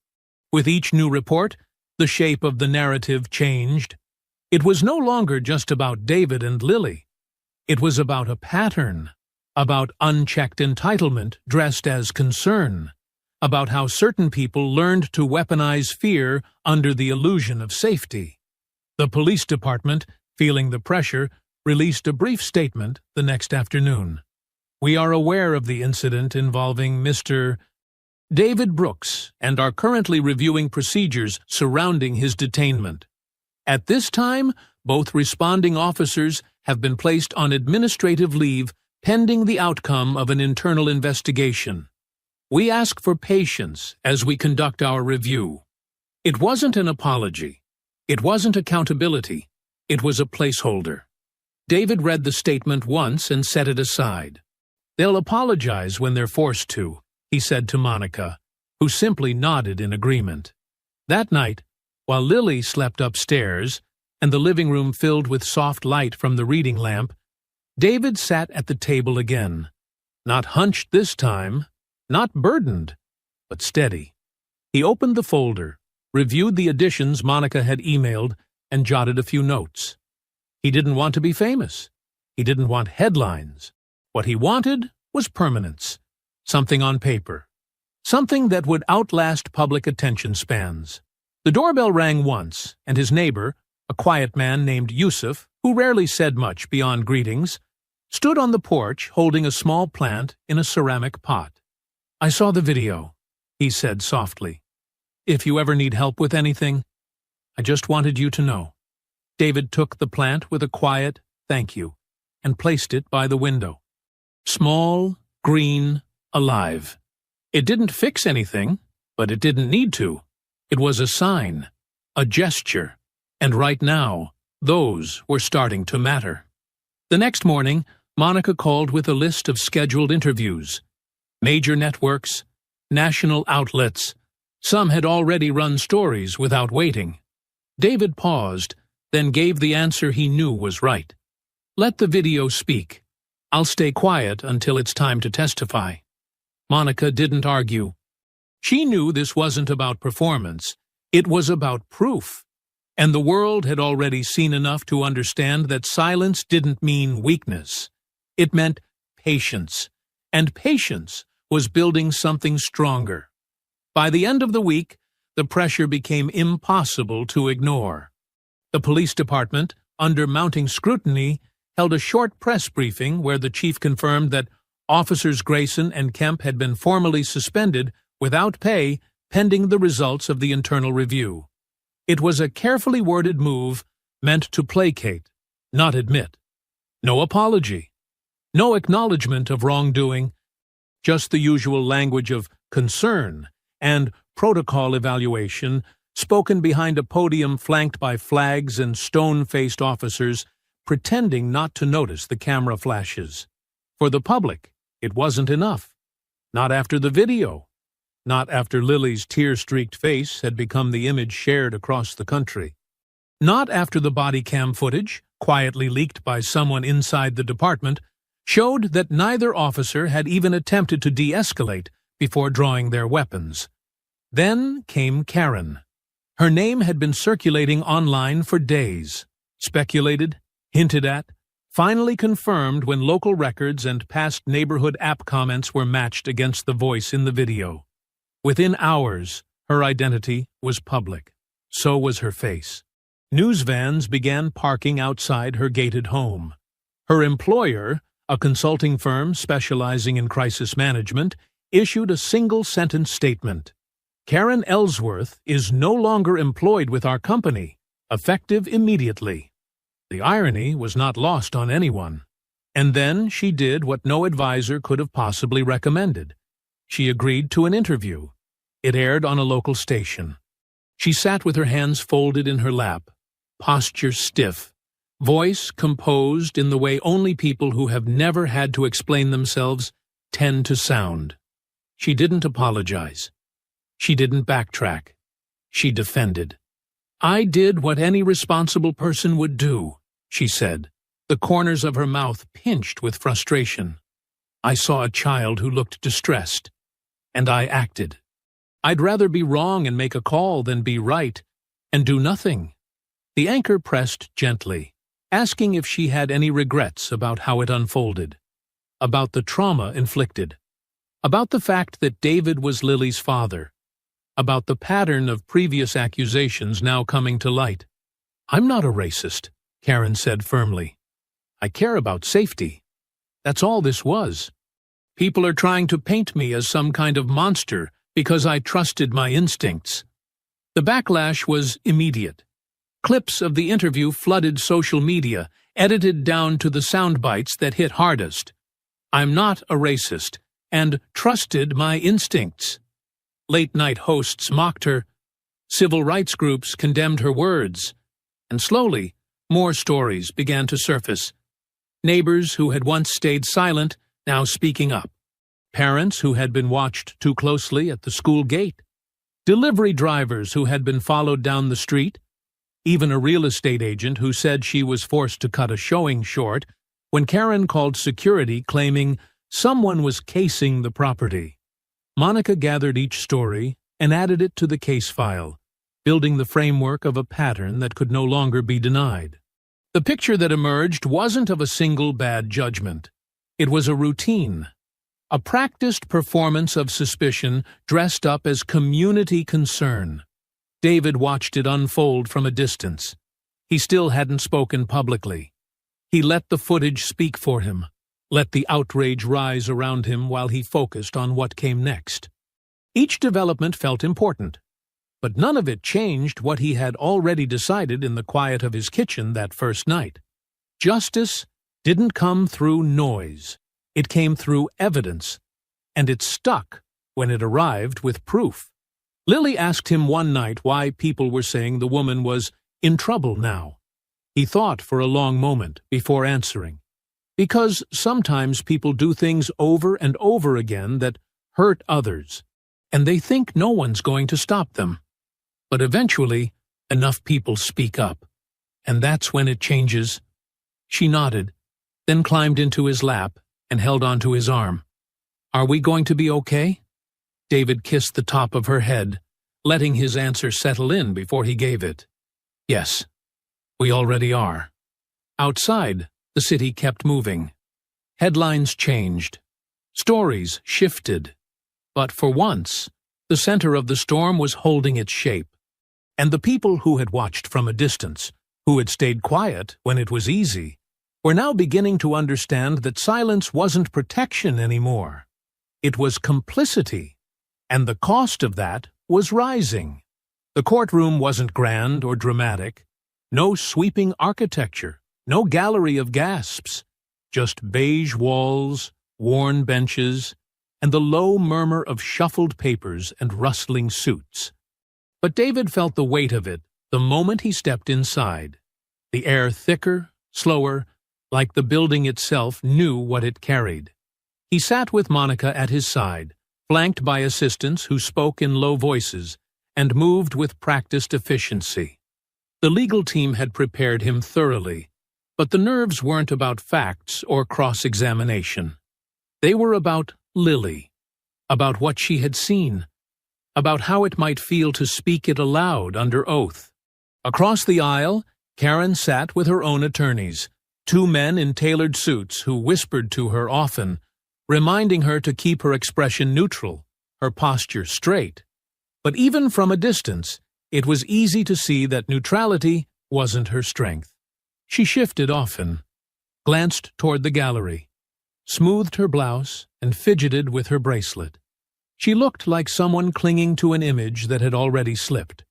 With each new report, the shape of the narrative changed. It was no longer just about David and Lily. It was about a pattern, about unchecked entitlement dressed as concern, about how certain people learned to weaponize fear under the illusion of safety. The police department, feeling the pressure, released a brief statement the next afternoon. We are aware of the incident involving Mr. David Brooks and are currently reviewing procedures surrounding his detainment. At this time, both responding officers have been placed on administrative leave pending the outcome of an internal investigation. We ask for patience as we conduct our review. It wasn't an apology. It wasn't accountability. It was a placeholder. David read the statement once and set it aside. They'll apologize when they're forced to, he said to Monica, who simply nodded in agreement. That night, while Lily slept upstairs and the living room filled with soft light from the reading lamp, David sat at the table again, not hunched this time, not burdened, but steady. He opened the folder, reviewed the additions Monica had emailed, and jotted a few notes. He didn't want to be famous. He didn't want headlines. What he wanted was permanence, something on paper, something that would outlast public attention spans. The doorbell rang once, and his neighbor, a quiet man named Yusuf, who rarely said much beyond greetings, stood on the porch holding a small plant in a ceramic pot. "I saw the video," he said softly. "If you ever need help with anything, I just wanted you to know." David took the plant with a quiet "thank you" and placed it by the window. Small, green, alive. It didn't fix anything, but it didn't need to. It was a sign, a gesture, and right now, those were starting to matter. The next morning, Monica called with a list of scheduled interviews. Major networks, national outlets. Some had already run stories without waiting. David paused, then gave the answer he knew was right. "Let the video speak. I'll stay quiet until it's time to testify." Monica didn't argue. She knew this wasn't about performance. It was about proof. And the world had already seen enough to understand that silence didn't mean weakness. It meant patience. And patience was building something stronger. By the end of the week, the pressure became impossible to ignore. The police department, under mounting scrutiny, held a short press briefing where the chief confirmed that Officers Grayson and Kemp had been formally suspended without pay pending the results of the internal review. It was a carefully worded move meant to placate, not admit. No apology. No acknowledgement of wrongdoing. Just the usual language of concern and protocol evaluation spoken behind a podium flanked by flags and stone-faced officers pretending not to notice the camera flashes. For the public, it wasn't enough. Not after the video. Not after Lily's tear-streaked face had become the image shared across the country. Not after the body cam footage, quietly leaked by someone inside the department, showed that neither officer had even attempted to de-escalate before drawing their weapons. Then came Karen. Her name had been circulating online for days. Speculated, hinted at, finally confirmed when local records and past neighborhood app comments were matched against the voice in the video. Within hours, her identity was public. So was her face. News vans began parking outside her gated home. Her employer, a consulting firm specializing in crisis management, issued a single-sentence statement. "Karen Ellsworth is no longer employed with our company, effective immediately." The irony was not lost on anyone. And then she did what no advisor could have possibly recommended. She agreed to an interview. It aired on a local station. She sat with her hands folded in her lap, posture stiff, voice composed in the way only people who have never had to explain themselves tend to sound. She didn't apologize. She didn't backtrack. She defended. "I did what any responsible person would do," she said, the corners of her mouth pinched with frustration. "I saw a child who looked distressed, and I acted. I'd rather be wrong and make a call than be right and do nothing." The anchor pressed gently, asking if she had any regrets about how it unfolded, about the trauma inflicted, about the fact that David was Lily's father, about the pattern of previous accusations now coming to light. "I'm not a racist," Karen said firmly. "I care about safety. That's all this was. People are trying to paint me as some kind of monster because I trusted my instincts." The backlash was immediate. Clips of the interview flooded social media, edited down to the sound bites that hit hardest. "I'm not a racist," and "trusted my instincts." Late-night hosts mocked her. Civil rights groups condemned her words. And slowly, more stories began to surface. Neighbors who had once stayed silent, now speaking up. Parents who had been watched too closely at the school gate. Delivery drivers who had been followed down the street. Even a real estate agent who said she was forced to cut a showing short when Karen called security claiming someone was casing the property. Monica gathered each story and added it to the case file, building the framework of a pattern that could no longer be denied. The picture that emerged wasn't of a single bad judgment. It was a routine, a practiced performance of suspicion dressed up as community concern. David watched it unfold from a distance. He still hadn't spoken publicly. He let the footage speak for him, let the outrage rise around him while he focused on what came next. Each development felt important, but none of it changed what he had already decided in the quiet of his kitchen that first night. Justice didn't come through noise. It came through evidence, and it stuck when it arrived with proof. Lily asked him one night why people were saying the woman was in trouble now. He thought for a long moment before answering. Because sometimes people do things over and over again that hurt others, and they think no one's going to stop them. But eventually, enough people speak up, and that's when it changes. She nodded, then climbed into his lap and held onto his arm. "Are we going to be okay?" David kissed the top of her head, letting his answer settle in before he gave it. "Yes, we already are." Outside, the city kept moving. Headlines changed. Stories shifted. But for once, the center of the storm was holding its shape. And the people who had watched from a distance, who had stayed quiet when it was easy, were now beginning to understand that silence wasn't protection anymore. It was complicity, and the cost of that was rising. The courtroom wasn't grand or dramatic. No sweeping architecture, no gallery of gasps, just beige walls, worn benches, and the low murmur of shuffled papers and rustling suits. But David felt the weight of it the moment he stepped inside. The air thicker, slower, like the building itself knew what it carried. He sat with Monica at his side, flanked by assistants who spoke in low voices and moved with practiced efficiency. The legal team had prepared him thoroughly, but the nerves weren't about facts or cross-examination. They were about Lily, about what she had seen, about how it might feel to speak it aloud under oath. Across the aisle, Karen sat with her own attorneys, two men in tailored suits who whispered to her often, reminding her to keep her expression neutral, her posture straight. But even from a distance, it was easy to see that neutrality wasn't her strength. She shifted often, glanced toward the gallery, smoothed her blouse, and fidgeted with her bracelet. She looked like someone clinging to an image that had already slipped.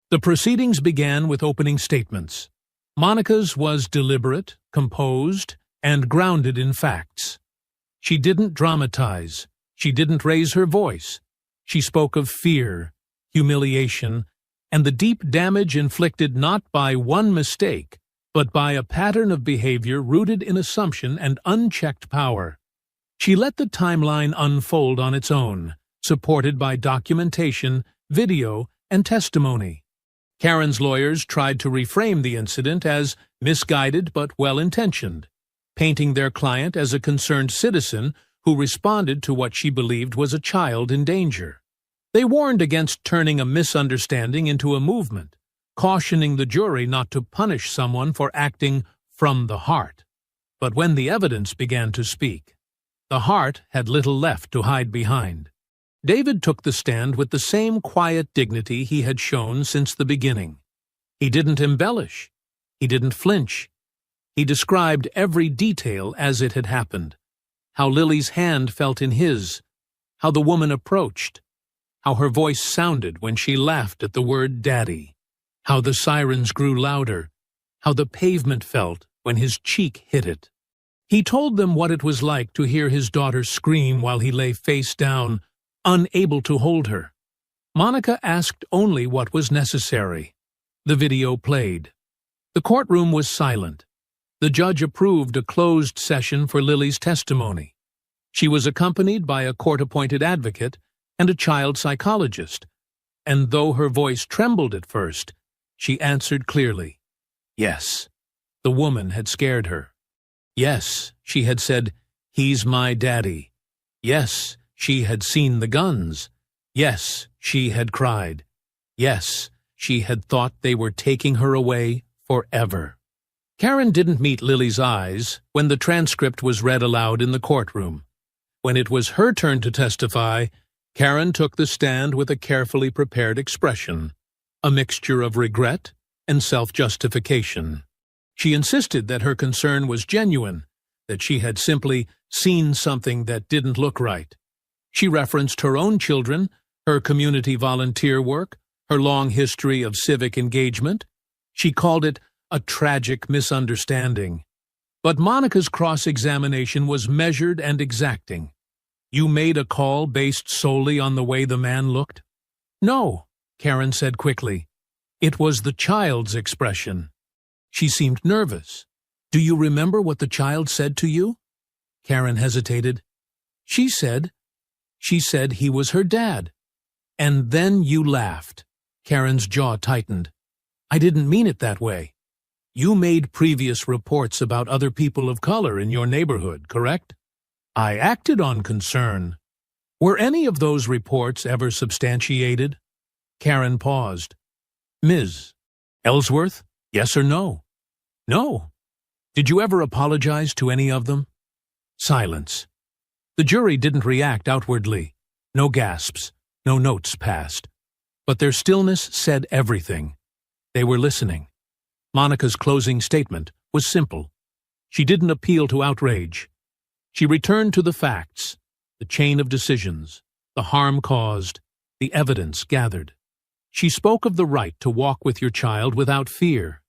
The proceedings began with opening statements. Monica's was deliberate, composed, and grounded in facts. She didn't dramatize. She didn't raise her voice. She spoke of fear, humiliation, and the deep damage inflicted not by one mistake, but by a pattern of behavior rooted in assumption and unchecked power. She let the timeline unfold on its own, supported by documentation, video, and testimony. Karen's lawyers tried to reframe the incident as misguided but well-intentioned, painting their client as a concerned citizen who responded to what she believed was a child in danger. They warned against turning a misunderstanding into a movement, cautioning the jury not to punish someone for acting from the heart. But when the evidence began to speak, the heart had little left to hide behind. David took the stand with the same quiet dignity he had shown since the beginning. He didn't embellish. He didn't flinch. He described every detail as it had happened. How Lily's hand felt in his, how the woman approached, how her voice sounded when she laughed at the word daddy, how the sirens grew louder, how the pavement felt when his cheek hit it. He told them what it was like to hear his daughter scream while he lay face down, unable to hold her. Monica asked only what was necessary. The video played. The courtroom was silent. The judge approved a closed session for Lily's testimony. She was accompanied by a court-appointed advocate and a child psychologist, and though her voice trembled at first, she answered clearly. Yes, the woman had scared her. Yes, she had said, "He's my daddy." Yes, she had seen the guns. Yes, she had cried. Yes, she had thought they were taking her away forever. Karen didn't meet Lily's eyes when the transcript was read aloud in the courtroom. When it was her turn to testify, Karen took the stand with a carefully prepared expression, a mixture of regret and self-justification. She insisted that her concern was genuine, that she had simply seen something that didn't look right. She referenced her own children, her community volunteer work, her long history of civic engagement. She called it a tragic misunderstanding. But Monica's cross-examination was measured and exacting. "You made a call based solely on the way the man looked?" "No," Karen said quickly. "It was the child's expression." She seemed nervous. "Do you remember what the child said to you?" Karen hesitated. She said he was her dad. "And then you laughed." Karen's jaw tightened. "I didn't mean it that way. You made previous reports about other people of color in your neighborhood, correct?" "I acted on concern." "Were any of those reports ever substantiated?" Karen paused. "Ms. Ellsworth, yes or no?" "No." "Did you ever apologize to any of them?" Silence. The jury didn't react outwardly. No gasps, no notes passed. But their stillness said everything. They were listening. Monica's closing statement was simple. She didn't appeal to outrage. She returned to the facts, the chain of decisions, the harm caused, the evidence gathered. She spoke of the right to walk with your child without fear.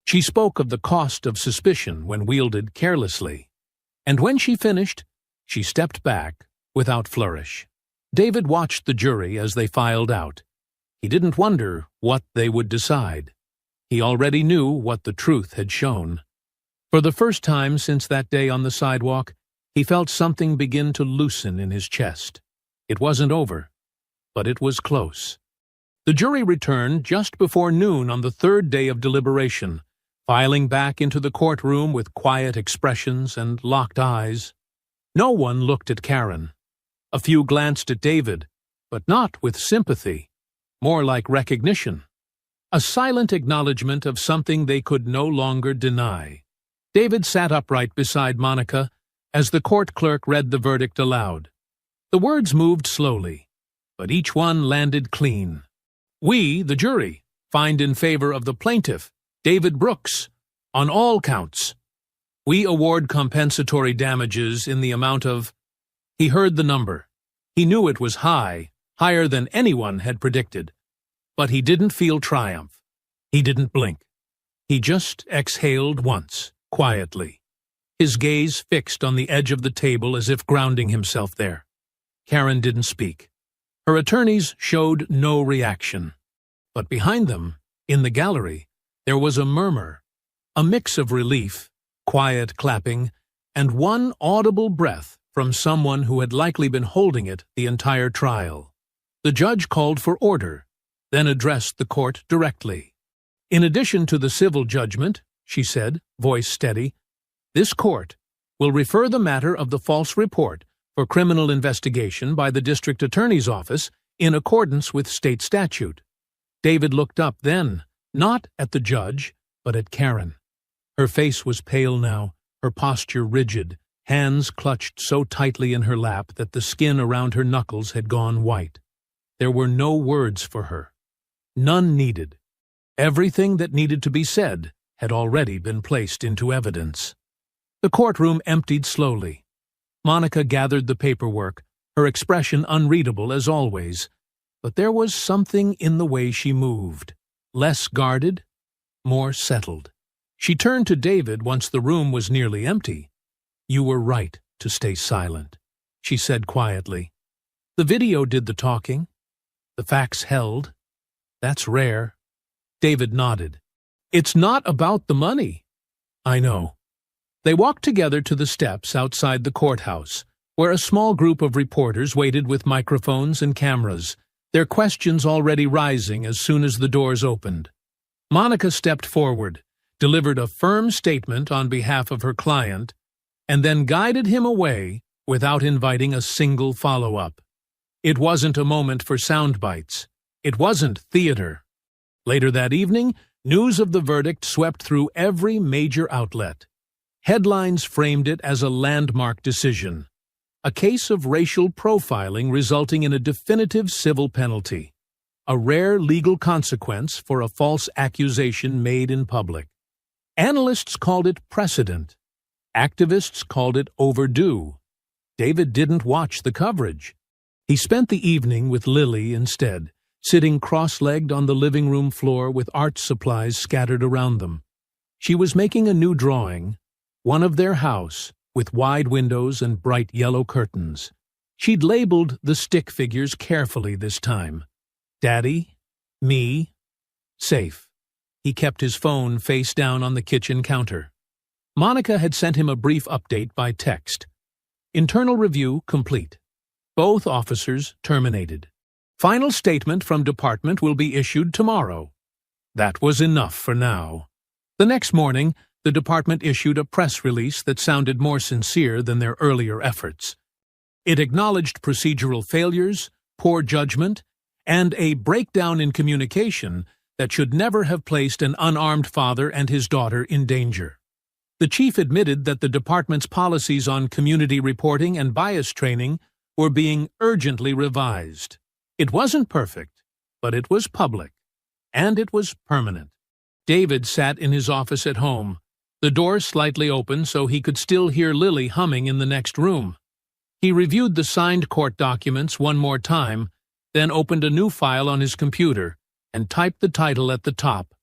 She spoke of the cost of suspicion when wielded carelessly. And when she finished, she stepped back without flourish. David watched the jury as they filed out. He didn't wonder what they would decide. He already knew what the truth had shown. For the first time since that day on the sidewalk, he felt something begin to loosen in his chest. It wasn't over, but it was close. The jury returned just before noon on the third day of deliberation, filing back into the courtroom with quiet expressions and locked eyes. No one looked at Karen. A few glanced at David, but not with sympathy, more like recognition. A silent acknowledgement of something they could no longer deny. David sat upright beside Monica as the court clerk read the verdict aloud. The words moved slowly, but each one landed clean. "We, the jury, find in favor of the plaintiff, David Brooks, on all counts. We award compensatory damages in the amount of—" He heard the number. He knew it was high, higher than anyone had predicted. But he didn't feel triumph. He didn't blink. He just exhaled once, quietly, his gaze fixed on the edge of the table as if grounding himself there. Karen didn't speak. Her attorneys showed no reaction. But behind them, in the gallery, there was a murmur, a mix of relief, quiet clapping, and one audible breath from someone who had likely been holding it the entire trial. The judge called for order, then addressed the court directly. "In addition to the civil judgment," she said, voice steady, "this court will refer the matter of the false report for criminal investigation by the district attorney's office in accordance with state statute." David looked up then, not at the judge, but at Karen. Her face was pale now, her posture rigid, hands clutched so tightly in her lap that the skin around her knuckles had gone white. There were no words for her. None needed. Everything that needed to be said had already been placed into evidence. The courtroom emptied slowly. Monica gathered the paperwork, her expression unreadable as always, but there was something in the way she moved, less guarded, more settled. She turned to David once the room was nearly empty. "You were right to stay silent," she said quietly. "The video did the talking. The facts held. That's rare." David nodded. "It's not about the money." "I know." They walked together to the steps outside the courthouse, where a small group of reporters waited with microphones and cameras, their questions already rising as soon as the doors opened. Monica stepped forward, delivered a firm statement on behalf of her client, and then guided him away without inviting a single follow-up. It wasn't a moment for sound bites. It wasn't theater. Later that evening, news of the verdict swept through every major outlet. Headlines framed it as a landmark decision, a case of racial profiling resulting in a definitive civil penalty, a rare legal consequence for a false accusation made in public. Analysts called it precedent. Activists called it overdue. David didn't watch the coverage. He spent the evening with Lily instead, sitting cross-legged on the living room floor with art supplies scattered around them. She was making a new drawing, one of their house, with wide windows and bright yellow curtains. She'd labeled the stick figures carefully this time. Daddy, me, safe. He kept his phone face down on the kitchen counter. Monica had sent him a brief update by text. Internal review complete. Both officers terminated. Final statement from department will be issued tomorrow. That was enough for now. The next morning, the department issued a press release that sounded more sincere than their earlier efforts. It acknowledged procedural failures, poor judgment, and a breakdown in communication that should never have placed an unarmed father and his daughter in danger. The chief admitted that the department's policies on community reporting and bias training were being urgently revised. It wasn't perfect, but it was public, and it was permanent. David sat in his office at home, the door slightly open so he could still hear Lily humming in the next room. He reviewed the signed court documents one more time, then opened a new file on his computer and typed the title at the top.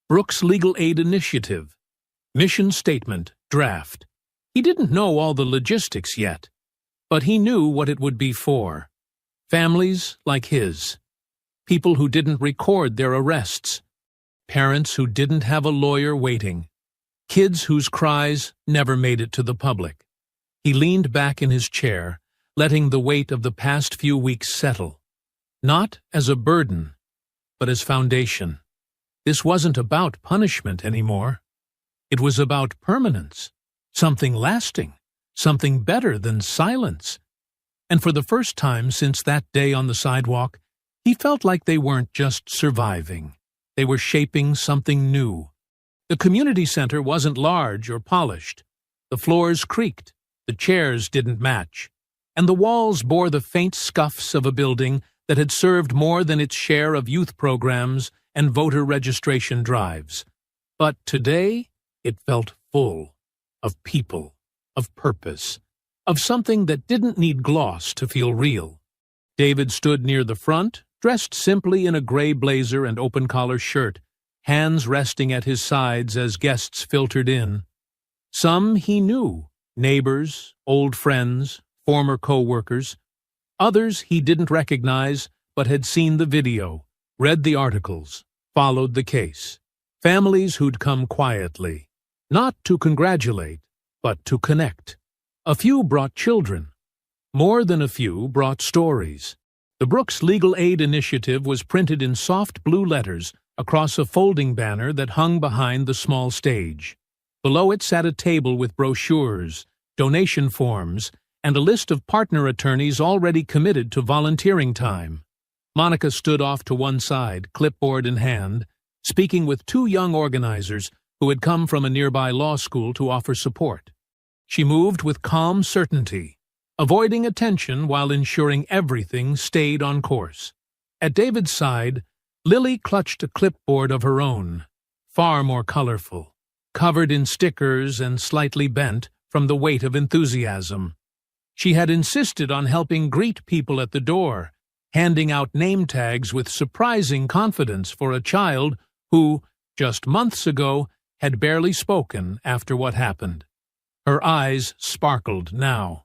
Brooks Legal Aid Initiative. Mission Statement, Draft. He didn't know all the logistics yet, but he knew what it would be for. Families like his. People who didn't record their arrests. Parents who didn't have a lawyer waiting. Kids whose cries never made it to the public. He leaned back in his chair, letting the weight of the past few weeks settle. Not as a burden, but as foundation. This wasn't about punishment anymore. It was about permanence, something lasting, something better than silence. And for the first time since that day on the sidewalk, he felt like they weren't just surviving. They were shaping something new. The community center wasn't large or polished. The floors creaked, the chairs didn't match, and the walls bore the faint scuffs of a building that had served more than its share of youth programs and voter registration drives. But today, it felt full of people, of purpose, of something that didn't need gloss to feel real. David stood near the front, dressed simply in a gray blazer and open-collar shirt, hands resting at his sides as guests filtered in. Some he knew, neighbors, old friends, former co-workers. Others he didn't recognize but had seen the video, read the articles, followed the case. Families who'd come quietly, not to congratulate, but to connect. A few brought children. More than a few brought stories. The Brooks Legal Aid Initiative was printed in soft blue letters across a folding banner that hung behind the small stage. Below it sat a table with brochures, donation forms, and a list of partner attorneys already committed to volunteering time. Monica stood off to one side, clipboard in hand, speaking with two young organizers who had come from a nearby law school to offer support. She moved with calm certainty, avoiding attention while ensuring everything stayed on course. At David's side, Lily clutched a clipboard of her own, far more colorful, covered in stickers and slightly bent from the weight of enthusiasm. She had insisted on helping greet people at the door, handing out name tags with surprising confidence for a child who, just months ago, had barely spoken after what happened. Her eyes sparkled now.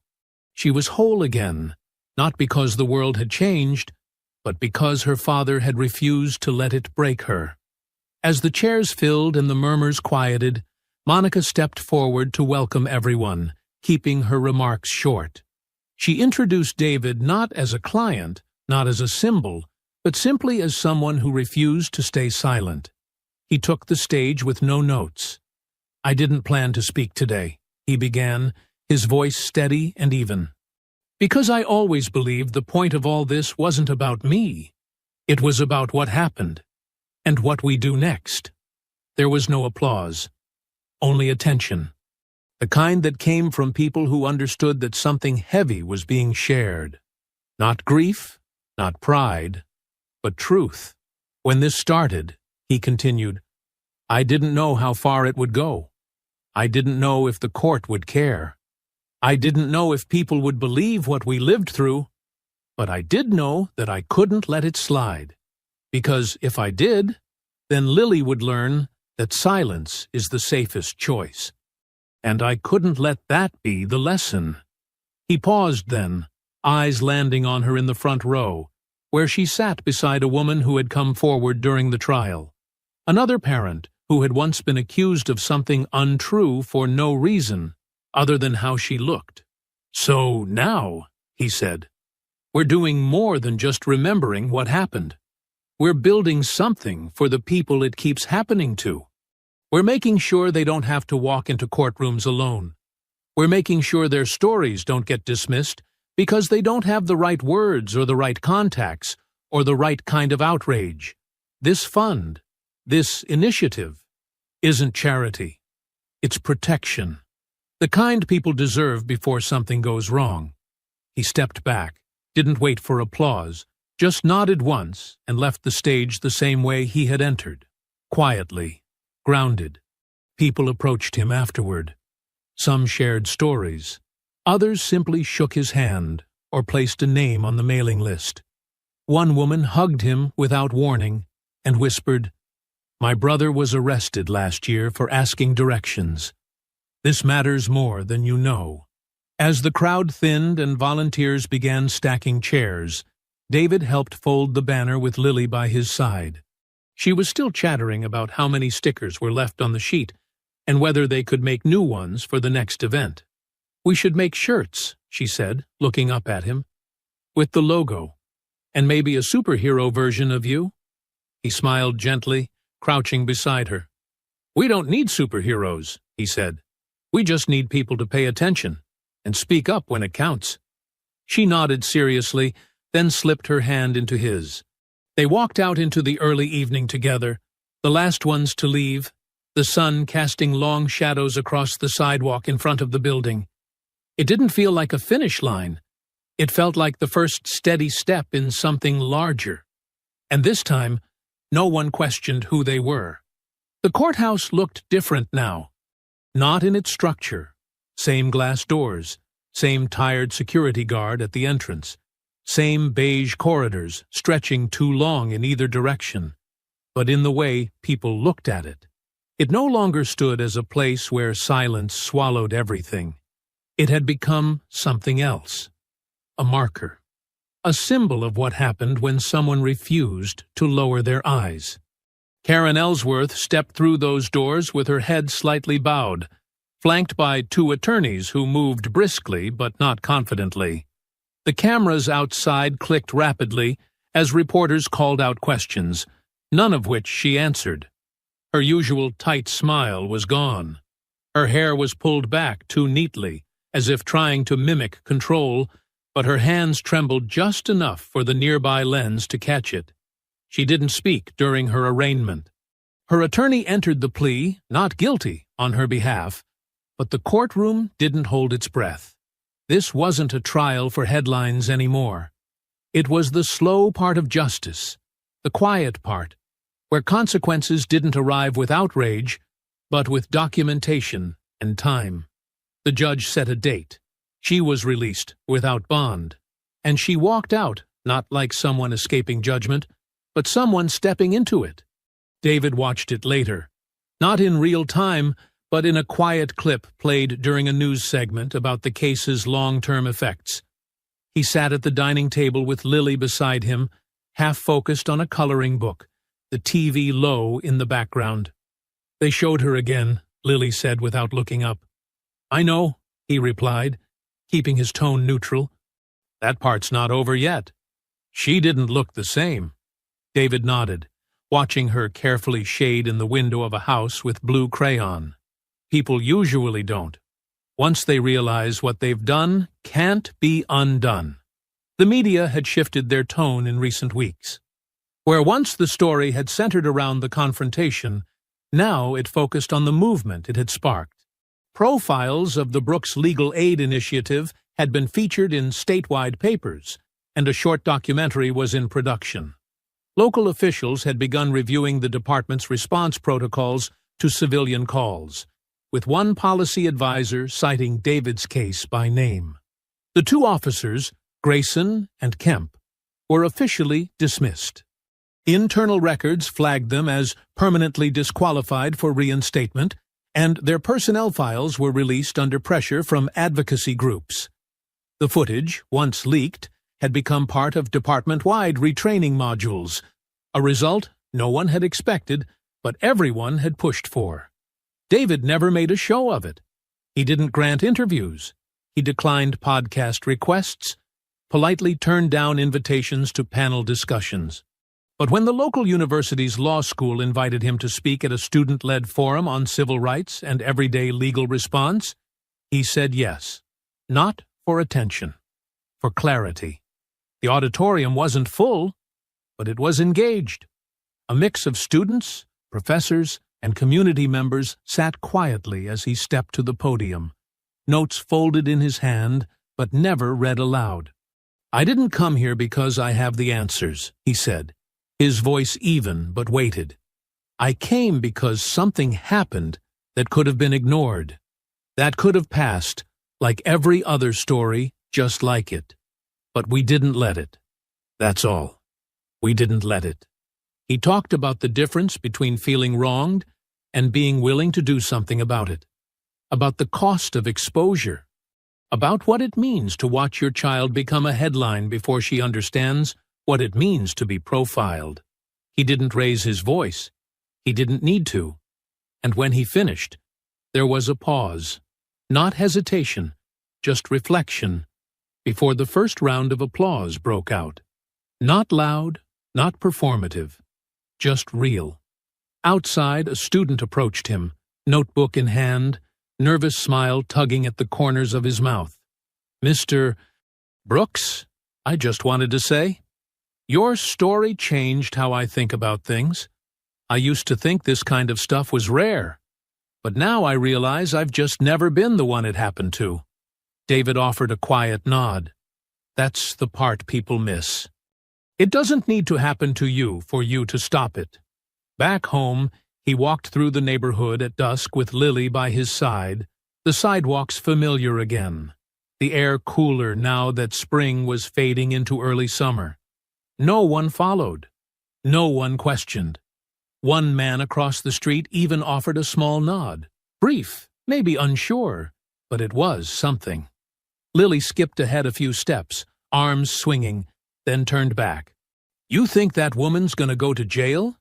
She was whole again, not because the world had changed, but because her father had refused to let it break her. As the chairs filled and the murmurs quieted, Monica stepped forward to welcome everyone, keeping her remarks short. She introduced David not as a client, not as a symbol, but simply as someone who refused to stay silent. He took the stage with no notes. "I didn't plan to speak today," he began, his voice steady and even. "Because I always believed the point of all this wasn't about me. It was about what happened, and what we do next." There was no applause, only attention, the kind that came from people who understood that something heavy was being shared. Not grief, not pride, but truth. "When this started," he continued, "I didn't know how far it would go. I didn't know if the court would care. I didn't know if people would believe what we lived through, but I did know that I couldn't let it slide. Because if I did, then Lily would learn that silence is the safest choice. And I couldn't let that be the lesson." He paused then, eyes landing on her in the front row, where she sat beside a woman who had come forward during the trial. Another parent who had once been accused of something untrue for no reason other than how she looked. "So now," he said, "we're doing more than just remembering what happened. We're building something for the people it keeps happening to. We're making sure they don't have to walk into courtrooms alone. We're making sure their stories don't get dismissed because they don't have the right words or the right contacts or the right kind of outrage. This fund, this initiative, isn't charity. It's protection. The kind people deserve before something goes wrong." He stepped back, didn't wait for applause, just nodded once and left the stage the same way he had entered, quietly, grounded. People approached him afterward. Some shared stories. Others simply shook his hand or placed a name on the mailing list. One woman hugged him without warning and whispered, "My brother was arrested last year for asking directions. This matters more than you know." As the crowd thinned and volunteers began stacking chairs, David helped fold the banner with Lily by his side. She was still chattering about how many stickers were left on the sheet and whether they could make new ones for the next event. "We should make shirts," she said, looking up at him, "with the logo, and maybe a superhero version of you." He smiled gently, crouching beside her. "We don't need superheroes," he said. "We just need people to pay attention and speak up when it counts." She nodded seriously, then slipped her hand into his. They walked out into the early evening together, the last ones to leave, the sun casting long shadows across the sidewalk in front of the building. It didn't feel like a finish line. It felt like the first steady step in something larger. And this time, no one questioned who they were. The courthouse looked different now. Not in its structure. Same glass doors, same tired security guard at the entrance, same beige corridors stretching too long in either direction, but in the way people looked at it. It no longer stood as a place where silence swallowed everything. It had become something else. A marker. A symbol of what happened when someone refused to lower their eyes. Karen Ellsworth stepped through those doors with her head slightly bowed, flanked by two attorneys who moved briskly but not confidently. The cameras outside clicked rapidly as reporters called out questions, none of which she answered. Her usual tight smile was gone. Her hair was pulled back too neatly, as if trying to mimic control, but her hands trembled just enough for the nearby lens to catch it. She didn't speak during her arraignment. Her attorney entered the plea, not guilty, on her behalf, but the courtroom didn't hold its breath. This wasn't a trial for headlines anymore. It was the slow part of justice, the quiet part, where consequences didn't arrive with outrage, but with documentation and time. The judge set a date. She was released without bond, and she walked out, not like someone escaping judgment, but someone stepping into it. David watched it later, not in real time, but in a quiet clip played during a news segment about the case's long-term effects. He sat at the dining table with Lily beside him, half-focused on a coloring book, the TV low in the background. "They showed her again," Lily said without looking up. "I know," he replied, keeping his tone neutral. "That part's not over yet. She didn't look the same." David nodded, watching her carefully shade in the window of a house with blue crayon. "People usually don't. Once they realize what they've done can't be undone. The media had shifted their tone in recent weeks. Where once the story had centered around the confrontation, now it focused on the movement it had sparked. Profiles of the Brooks Legal Aid Initiative had been featured in statewide papers, and a short documentary was in production. Local officials had begun reviewing the department's response protocols to civilian calls, with one policy advisor citing David's case by name. The two officers, Grayson and Kemp, were officially dismissed. Internal records flagged them as permanently disqualified for reinstatement, and their personnel files were released under pressure from advocacy groups. The footage, once leaked, had become part of department-wide retraining modules, a result no one had expected, but everyone had pushed for. David never made a show of it. He didn't grant interviews. He declined podcast requests, politely turned down invitations to panel discussions. But when the local university's law school invited him to speak at a student-led forum on civil rights and everyday legal response, he said yes, not for attention, for clarity. The auditorium wasn't full, but it was engaged. A mix of students, professors, and community members sat quietly as he stepped to the podium, notes folded in his hand, but never read aloud. "I didn't come here because I have the answers," he said, his voice even but weighted. "I came because something happened that could have been ignored, that could have passed, like every other story, just like it. But we didn't let it. That's all. We didn't let it." He talked about the difference between feeling wronged and being willing to do something about it, about the cost of exposure, about what it means to watch your child become a headline before she understands what it means to be profiled. He didn't raise his voice. He didn't need to. And when he finished, there was a pause, not hesitation, just reflection, before the first round of applause broke out. Not loud, not performative, just real. Outside, a student approached him, notebook in hand, nervous smile tugging at the corners of his mouth. "Mr. Brooks, I just wanted to say, your story changed how I think about things. I used to think this kind of stuff was rare, but now I realize I've just never been the one it happened to." David offered a quiet nod. That's the part people miss. It doesn't need to happen to you for you to stop it. Back home, he walked through the neighborhood at dusk with Lily by his side, the sidewalks familiar again, the air cooler now that spring was fading into early summer. No one followed. No one questioned. One man across the street even offered a small nod. Brief, maybe unsure, but it was something. Lily skipped ahead a few steps, arms swinging, then turned back. "You think that woman's gonna go to jail?"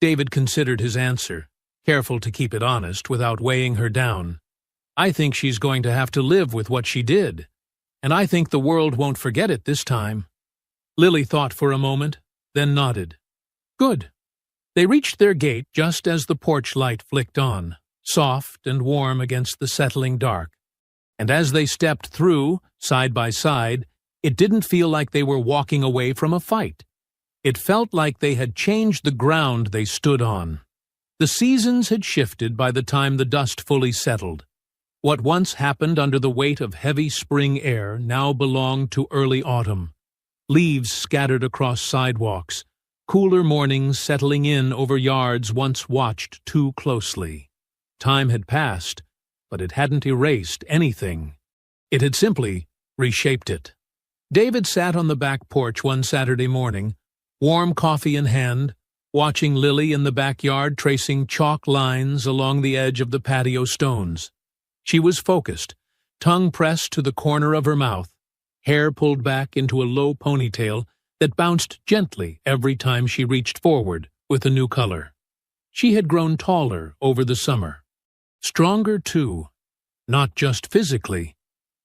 David considered his answer, careful to keep it honest without weighing her down. "I think she's going to have to live with what she did, and I think the world won't forget it this time." Lily thought for a moment, then nodded. "Good." They reached their gate just as the porch light flicked on, soft and warm against the settling dark. And as they stepped through, side by side, it didn't feel like they were walking away from a fight. It felt like they had changed the ground they stood on. The seasons had shifted by the time the dust fully settled. What once happened under the weight of heavy spring air now belonged to early autumn. Leaves scattered across sidewalks, cooler mornings settling in over yards once watched too closely. Time had passed, but it hadn't erased anything. It had simply reshaped it. David sat on the back porch one Saturday morning, warm coffee in hand, watching Lily in the backyard tracing chalk lines along the edge of the patio stones. She was focused, tongue pressed to the corner of her mouth, hair pulled back into a low ponytail that bounced gently every time she reached forward with a new color. She had grown taller over the summer. Stronger, too, not just physically,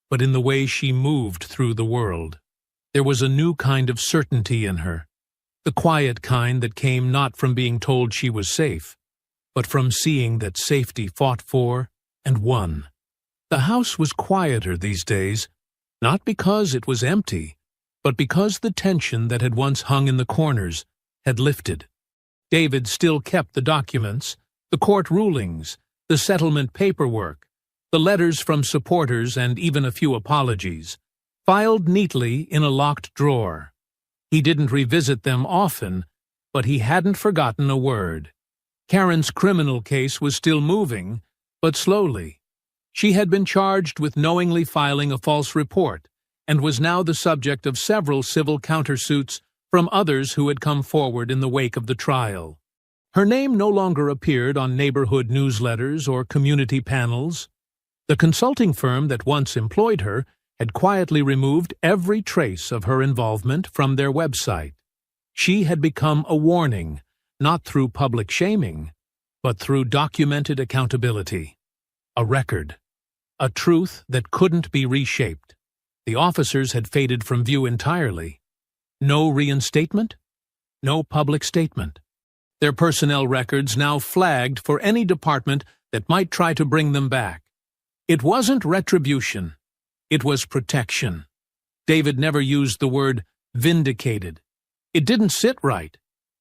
but in the way she moved through the world. There was a new kind of certainty in her, the quiet kind that came not from being told she was safe, but from seeing that safety fought for and won. The house was quieter these days, not because it was empty, but because the tension that had once hung in the corners had lifted. David still kept the documents, the court rulings, the settlement paperwork, the letters from supporters, and even a few apologies, filed neatly in a locked drawer. He didn't revisit them often, but he hadn't forgotten a word. Karen's criminal case was still moving, but slowly. She had been charged with knowingly filing a false report, and was now the subject of several civil countersuits from others who had come forward in the wake of the trial. Her name no longer appeared on neighborhood newsletters or community panels. The consulting firm that once employed her had quietly removed every trace of her involvement from their website. She had become a warning, not through public shaming, but through documented accountability. A record. A truth that couldn't be reshaped. The officers had faded from view entirely. No reinstatement? No public statement. Their personnel records now flagged for any department that might try to bring them back. It wasn't retribution. It was protection. David never used the word vindicated. It didn't sit right,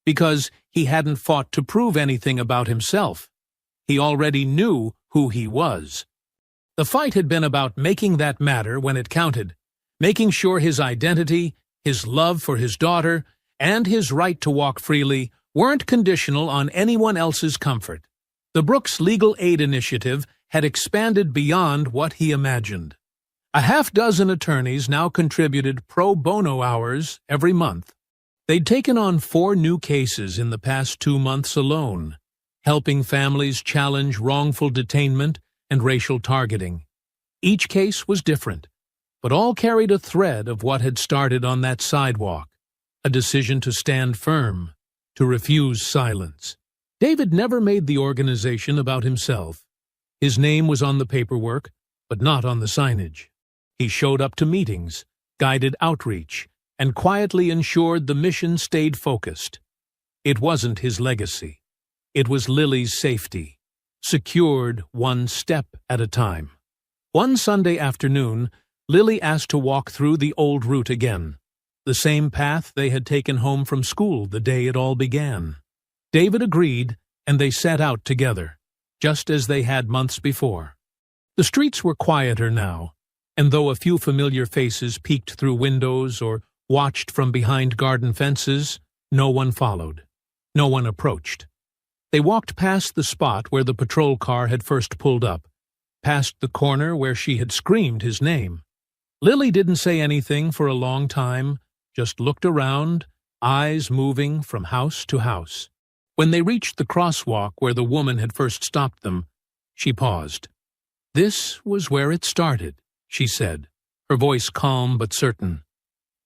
because he hadn't fought to prove anything about himself. He already knew who he was. The fight had been about making that matter when it counted, making sure his identity, his love for his daughter, and his right to walk freely weren't conditional on anyone else's comfort. The Brooks Legal Aid Initiative had expanded beyond what he imagined. A half-dozen attorneys now contributed pro bono hours every month. They'd taken on 4 new cases in the past 2 months alone, helping families challenge wrongful detainment and racial targeting. Each case was different, but all carried a thread of what had started on that sidewalk, a decision to stand firm, to refuse silence. David never made the organization about himself. His name was on the paperwork, but not on the signage. He showed up to meetings, guided outreach, and quietly ensured the mission stayed focused. It wasn't his legacy. It was Lily's safety, secured one step at a time. One Sunday afternoon, Lily asked to walk through the old route again, the same path they had taken home from school the day it all began. David agreed, and they set out together, just as they had months before. The streets were quieter now, and though a few familiar faces peeked through windows or watched from behind garden fences, no one followed. No one approached. They walked past the spot where the patrol car had first pulled up, past the corner where she had screamed his name. Lily didn't say anything for a long time, just looked around, eyes moving from house to house. When they reached the crosswalk where the woman had first stopped them, she paused. "This was where it started," she said, her voice calm but certain.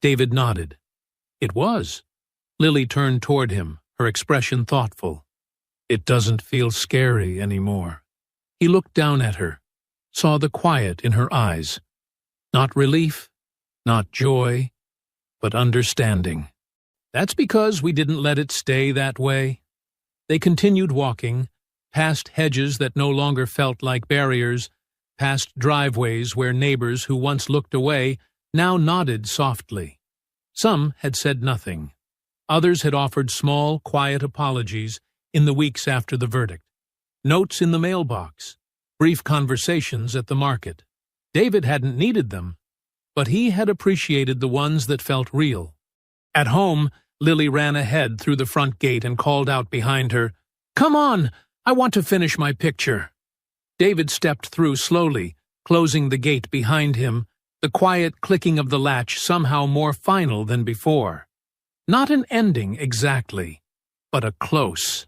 David nodded. It was. Lily turned toward him, her expression thoughtful. "It doesn't feel scary anymore." He looked down at her, saw the quiet in her eyes. Not relief, not joy, but understanding. "That's because we didn't let it stay that way." They continued walking, past hedges that no longer felt like barriers, past driveways where neighbors who once looked away now nodded softly. Some had said nothing. Others had offered small, quiet apologies in the weeks after the verdict. Notes in the mailbox, brief conversations at the market. David hadn't needed them, but he had appreciated the ones that felt real. At home, Lily ran ahead through the front gate and called out behind her, "Come on, I want to finish my picture." David stepped through slowly, closing the gate behind him, the quiet clicking of the latch somehow more final than before. Not an ending exactly, but a close.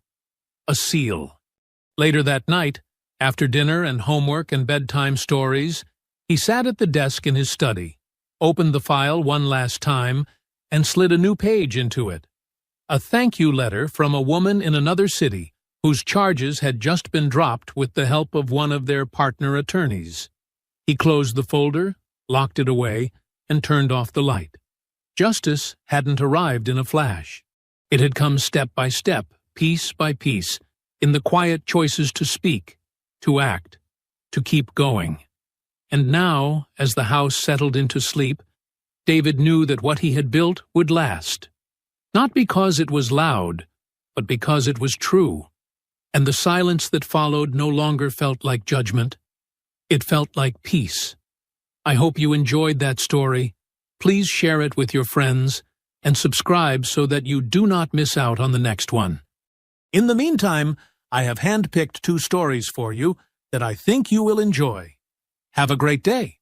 A seal. Later that night, after dinner and homework and bedtime stories, he sat at the desk in his study, opened the file one last time, and slid a new page into it. A thank you letter from a woman in another city whose charges had just been dropped with the help of one of their partner attorneys. He closed the folder, locked it away, and turned off the light. Justice hadn't arrived in a flash. It had come step by step, piece by piece, in the quiet choices to speak, to act, to keep going. And now, as the house settled into sleep, David knew that what he had built would last. Not because it was loud, but because it was true. And the silence that followed no longer felt like judgment. It felt like peace. I hope you enjoyed that story. Please share it with your friends and subscribe so that you do not miss out on the next one. In the meantime, I have handpicked 2 stories for you that I think you will enjoy. Have a great day.